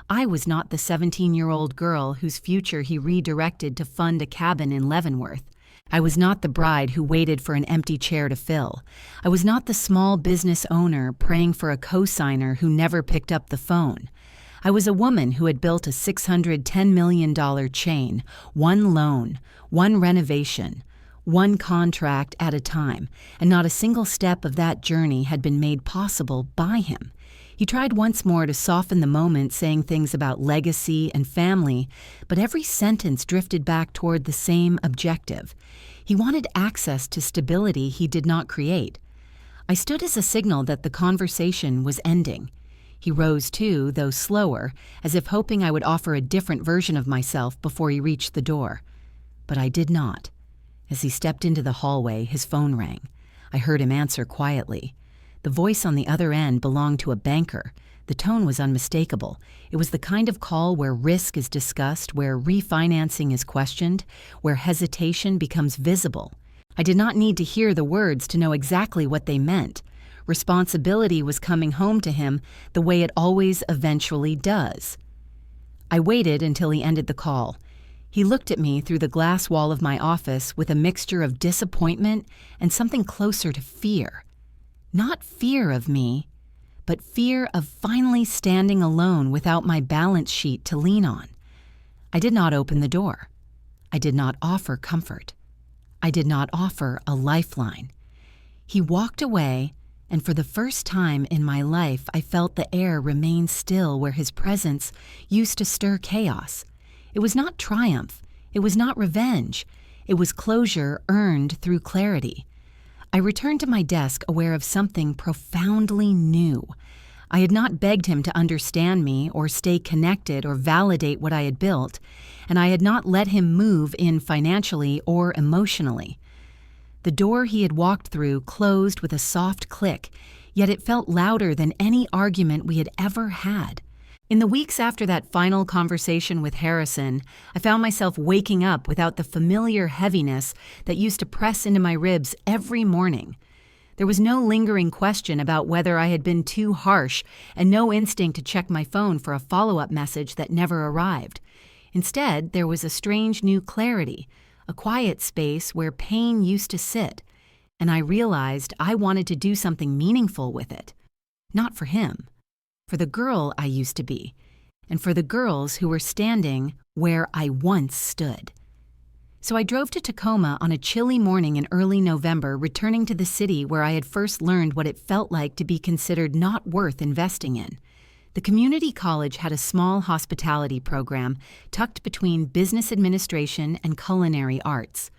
I was not the 17-year-old girl whose future he redirected to fund a cabin in Leavenworth. I was not the bride who waited for an empty chair to fill. I was not the small business owner praying for a co-signer who never picked up the phone. I was a woman who had built a $610 million chain, one loan, one renovation, one contract at a time, and not a single step of that journey had been made possible by him. He tried once more to soften the moment, saying things about legacy and family, but every sentence drifted back toward the same objective. He wanted access to stability he did not create. I stood as a signal that the conversation was ending. He rose too, though slower, as if hoping I would offer a different version of myself before he reached the door. But I did not. As he stepped into the hallway, his phone rang. I heard him answer quietly. The voice on the other end belonged to a banker. The tone was unmistakable. It was the kind of call where risk is discussed, where refinancing is questioned, where hesitation becomes visible. I did not need to hear the words to know exactly what they meant. Responsibility was coming home to him the way it always eventually does. I waited until he ended the call. He looked at me through the glass wall of my office with a mixture of disappointment and something closer to fear. Not fear of me, but fear of finally standing alone without my balance sheet to lean on. I did not open the door. I did not offer comfort. I did not offer a lifeline. He walked away, and for the first time in my life, I felt the air remain still where his presence used to stir chaos. It was not triumph. It was not revenge. It was closure earned through clarity. I returned to my desk aware of something profoundly new. I had not begged him to understand me or stay connected or validate what I had built, and I had not let him move in financially or emotionally. The door he had walked through closed with a soft click, yet it felt louder than any argument we had ever had. In the weeks after that final conversation with Harrison, I found myself waking up without the familiar heaviness that used to press into my ribs every morning. There was no lingering question about whether I had been too harsh and no instinct to check my phone for a follow-up message that never arrived. Instead, there was a strange new clarity, a quiet space where pain used to sit, and I realized I wanted to do something meaningful with it. Not for him, for the girl I used to be, and for the girls who were standing where I once stood. So I drove to Tacoma on a chilly morning in early November, returning to the city where I had first learned what it felt like to be considered not worth investing in. The community college had a small hospitality program tucked between business administration and culinary arts.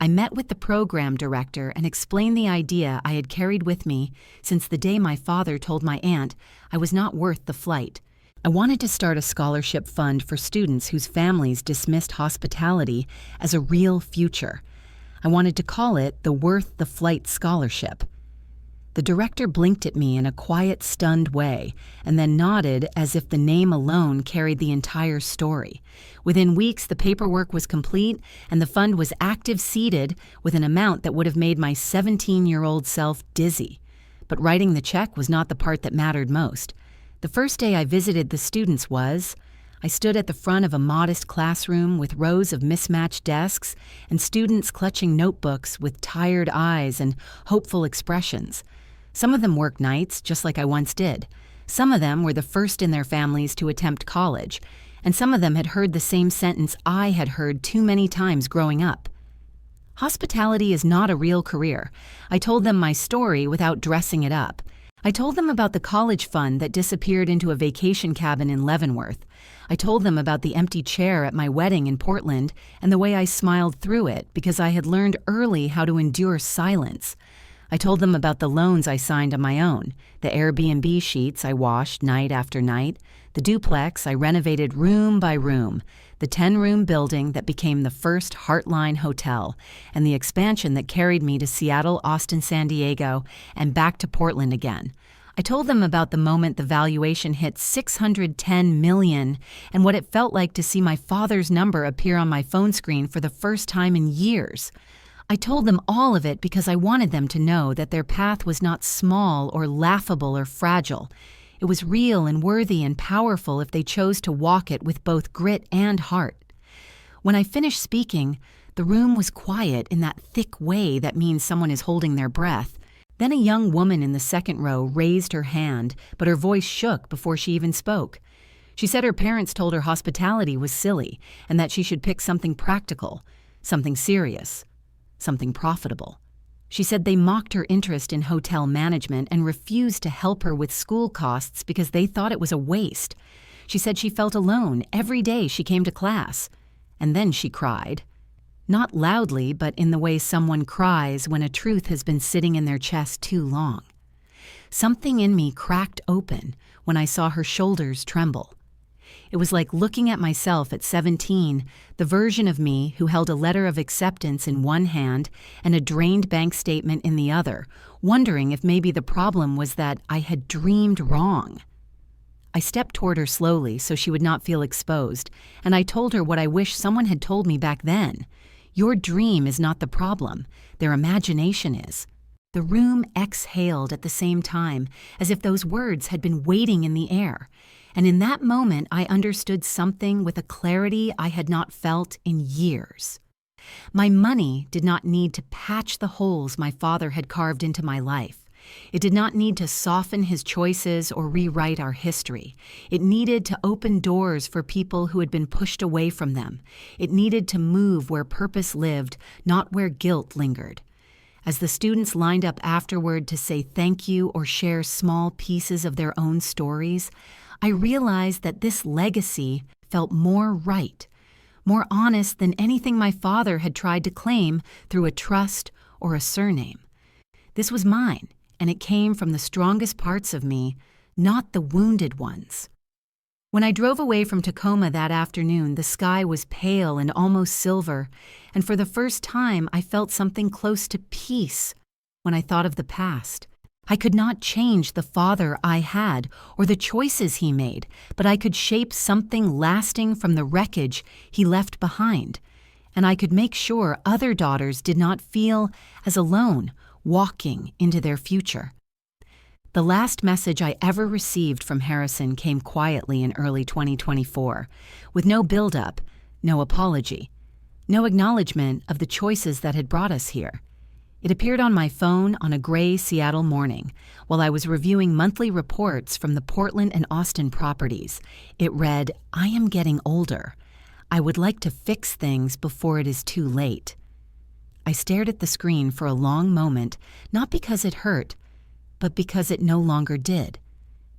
I met with the program director and explained the idea I had carried with me since the day my father told my aunt I was not worth the flight. I wanted to start a scholarship fund for students whose families dismissed hospitality as a real future. I wanted to call it the Worth the Flight Scholarship. The director blinked at me in a quiet, stunned way, and then nodded as if the name alone carried the entire story. Within weeks, the paperwork was complete, and the fund was active-seated with an amount that would have made my 17-year-old self dizzy. But writing the check was not the part that mattered most. The first day I visited the students I stood at the front of a modest classroom with rows of mismatched desks and students clutching notebooks with tired eyes and hopeful expressions. Some of them worked nights, just like I once did. Some of them were the first in their families to attempt college, and some of them had heard the same sentence I had heard too many times growing up. Hospitality is not a real career. I told them my story without dressing it up. I told them about the college fund that disappeared into a vacation cabin in Leavenworth. I told them about the empty chair at my wedding in Portland and the way I smiled through it because I had learned early how to endure silence. I told them about the loans I signed on my own, the Airbnb sheets I washed night after night, the duplex I renovated room by room, the 10-room building that became the first Heartline Hotel, and the expansion that carried me to Seattle, Austin, San Diego, and back to Portland again. I told them about the moment the valuation hit $610 million and what it felt like to see my father's number appear on my phone screen for the first time in years. I told them all of it because I wanted them to know that their path was not small or laughable or fragile. It was real and worthy and powerful if they chose to walk it with both grit and heart. When I finished speaking, the room was quiet in that thick way that means someone is holding their breath. Then a young woman in the second row raised her hand, but her voice shook before she even spoke. She said her parents told her hospitality was silly and that she should pick something practical, something serious, something profitable. She said they mocked her interest in hotel management and refused to help her with school costs because they thought it was a waste. She said she felt alone every day she came to class. And then she cried. Not loudly, but in the way someone cries when a truth has been sitting in their chest too long. Something in me cracked open when I saw her shoulders tremble. It was like looking at myself at 17, the version of me who held a letter of acceptance in one hand and a drained bank statement in the other, wondering if maybe the problem was that I had dreamed wrong. I stepped toward her slowly so she would not feel exposed, and I told her what I wish someone had told me back then. Your dream is not the problem. Their imagination is. The room exhaled at the same time, as if those words had been waiting in the air. And in that moment, I understood something with a clarity I had not felt in years. My money did not need to patch the holes my father had carved into my life. It did not need to soften his choices or rewrite our history. It needed to open doors for people who had been pushed away from them. It needed to move where purpose lived, not where guilt lingered. As the students lined up afterward to say thank you or share small pieces of their own stories, I realized that this legacy felt more right, more honest than anything my father had tried to claim through a trust or a surname. This was mine, and it came from the strongest parts of me, not the wounded ones. When I drove away from Tacoma that afternoon, the sky was pale and almost silver, and for the first time I felt something close to peace when I thought of the past. I could not change the father I had or the choices he made, but I could shape something lasting from the wreckage he left behind, and I could make sure other daughters did not feel as alone walking into their future. The last message I ever received from Harrison came quietly in early 2024, with no build-up, no apology, no acknowledgement of the choices that had brought us here. It appeared on my phone on a gray Seattle morning while I was reviewing monthly reports from the Portland and Austin properties. It read, "I am getting older. I would like to fix things before it is too late." I stared at the screen for a long moment, not because it hurt, but because it no longer did.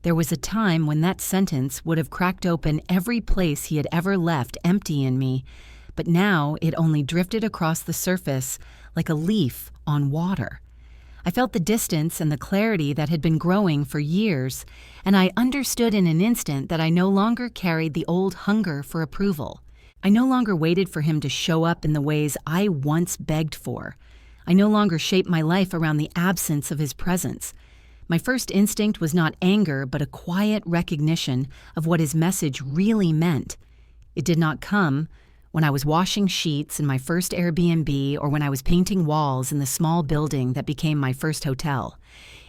There was a time when that sentence would have cracked open every place he had ever left empty in me, but now it only drifted across the surface like a leaf on water. I felt the distance and the clarity that had been growing for years, and I understood in an instant that I no longer carried the old hunger for approval. I no longer waited for him to show up in the ways I once begged for. I no longer shaped my life around the absence of his presence. My first instinct was not anger, but a quiet recognition of what his message really meant. It did not come when I was washing sheets in my first Airbnb or when I was painting walls in the small building that became my first hotel.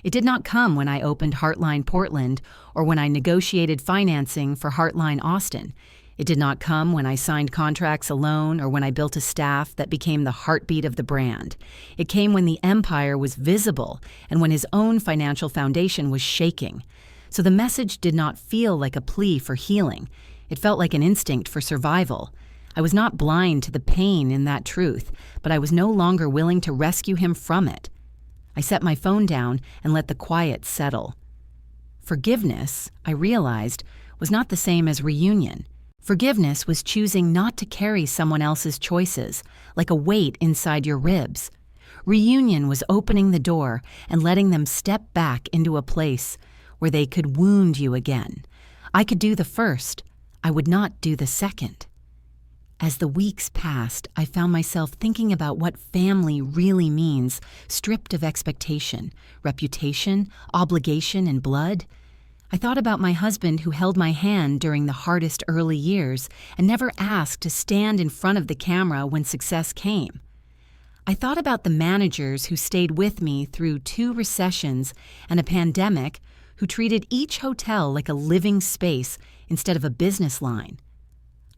It did not come when I opened Heartline Portland or when I negotiated financing for Heartline Austin. It did not come when I signed contracts alone or when I built a staff that became the heartbeat of the brand. It came when the empire was visible and when his own financial foundation was shaking. So the message did not feel like a plea for healing. It felt like an instinct for survival. I was not blind to the pain in that truth, but I was no longer willing to rescue him from it. I set my phone down and let the quiet settle. Forgiveness, I realized, was not the same as reunion. Forgiveness was choosing not to carry someone else's choices, like a weight inside your ribs. Reunion was opening the door and letting them step back into a place where they could wound you again. I could do the first. I would not do the second. As the weeks passed, I found myself thinking about what family really means, stripped of expectation, reputation, obligation, and blood. I thought about my husband who held my hand during the hardest early years and never asked to stand in front of the camera when success came. I thought about the managers who stayed with me through 2 recessions and a pandemic, who treated each hotel like a living space instead of a business line.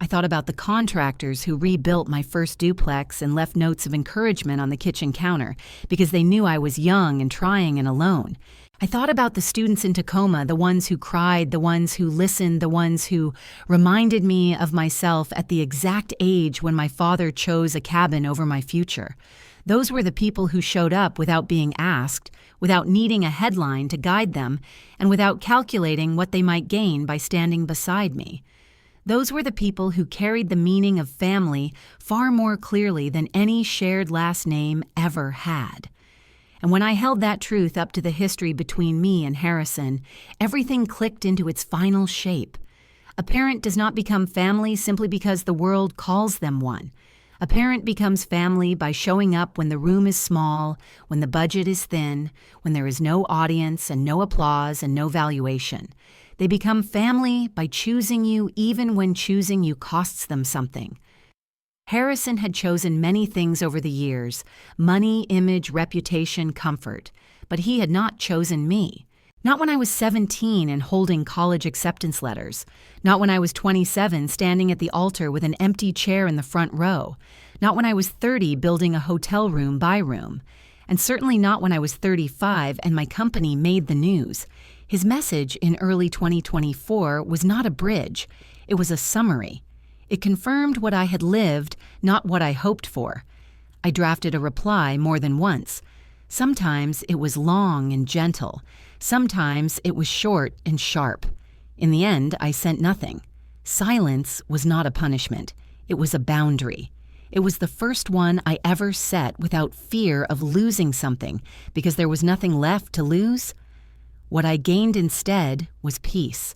I thought about the contractors who rebuilt my first duplex and left notes of encouragement on the kitchen counter because they knew I was young and trying and alone. I thought about the students in Tacoma, the ones who cried, the ones who listened, the ones who reminded me of myself at the exact age when my father chose a cabin over my future. Those were the people who showed up without being asked, without needing a headline to guide them, and without calculating what they might gain by standing beside me. Those were the people who carried the meaning of family far more clearly than any shared last name ever had. And when I held that truth up to the history between me and Harrison, everything clicked into its final shape. A parent does not become family simply because the world calls them one. A parent becomes family by showing up when the room is small, when the budget is thin, when there is no audience and no applause and no valuation. They become family by choosing you even when choosing you costs them something. Harrison had chosen many things over the years: money, image, reputation, comfort. But he had not chosen me. Not when I was 17 and holding college acceptance letters. Not when I was 27 standing at the altar with an empty chair in the front row. Not when I was 30 building a hotel room by room. And certainly not when I was 35 and my company made the news. His message in early 2024 was not a bridge. It was a summary. It confirmed what I had lived, not what I hoped for. I drafted a reply more than once. Sometimes it was long and gentle. Sometimes it was short and sharp. In the end, I sent nothing. Silence was not a punishment. It was a boundary. It was the first one I ever set without fear of losing something because there was nothing left to lose. What I gained instead was peace.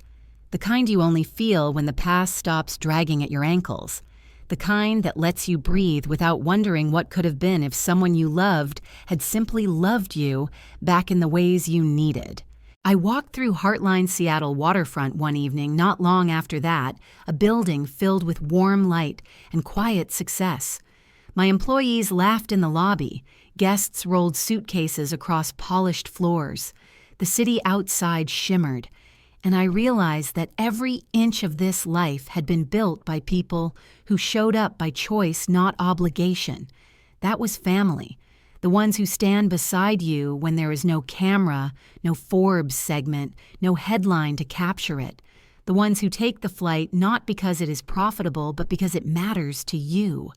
The kind you only feel when the past stops dragging at your ankles. The kind that lets you breathe without wondering what could have been if someone you loved had simply loved you back in the ways you needed. I walked through Heartline Seattle waterfront one evening not long after that, a building filled with warm light and quiet success. My employees laughed in the lobby. Guests rolled suitcases across polished floors. The city outside shimmered, and I realized that every inch of this life had been built by people who showed up by choice, not obligation. That was family. The ones who stand beside you when there is no camera, no Forbes segment, no headline to capture it. The ones who take the flight not because it is profitable, but because it matters to you.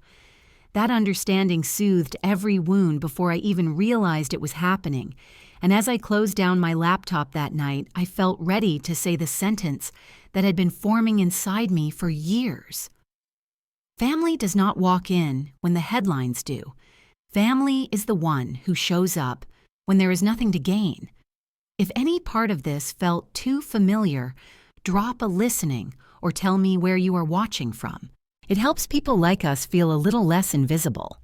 That understanding soothed every wound before I even realized it was happening. And as I closed down my laptop that night, I felt ready to say the sentence that had been forming inside me for years. Family does not walk in when the headlines do. Family is the one who shows up when there is nothing to gain. If any part of this felt too familiar, drop a listening or tell me where you are watching from. It helps people like us feel a little less invisible.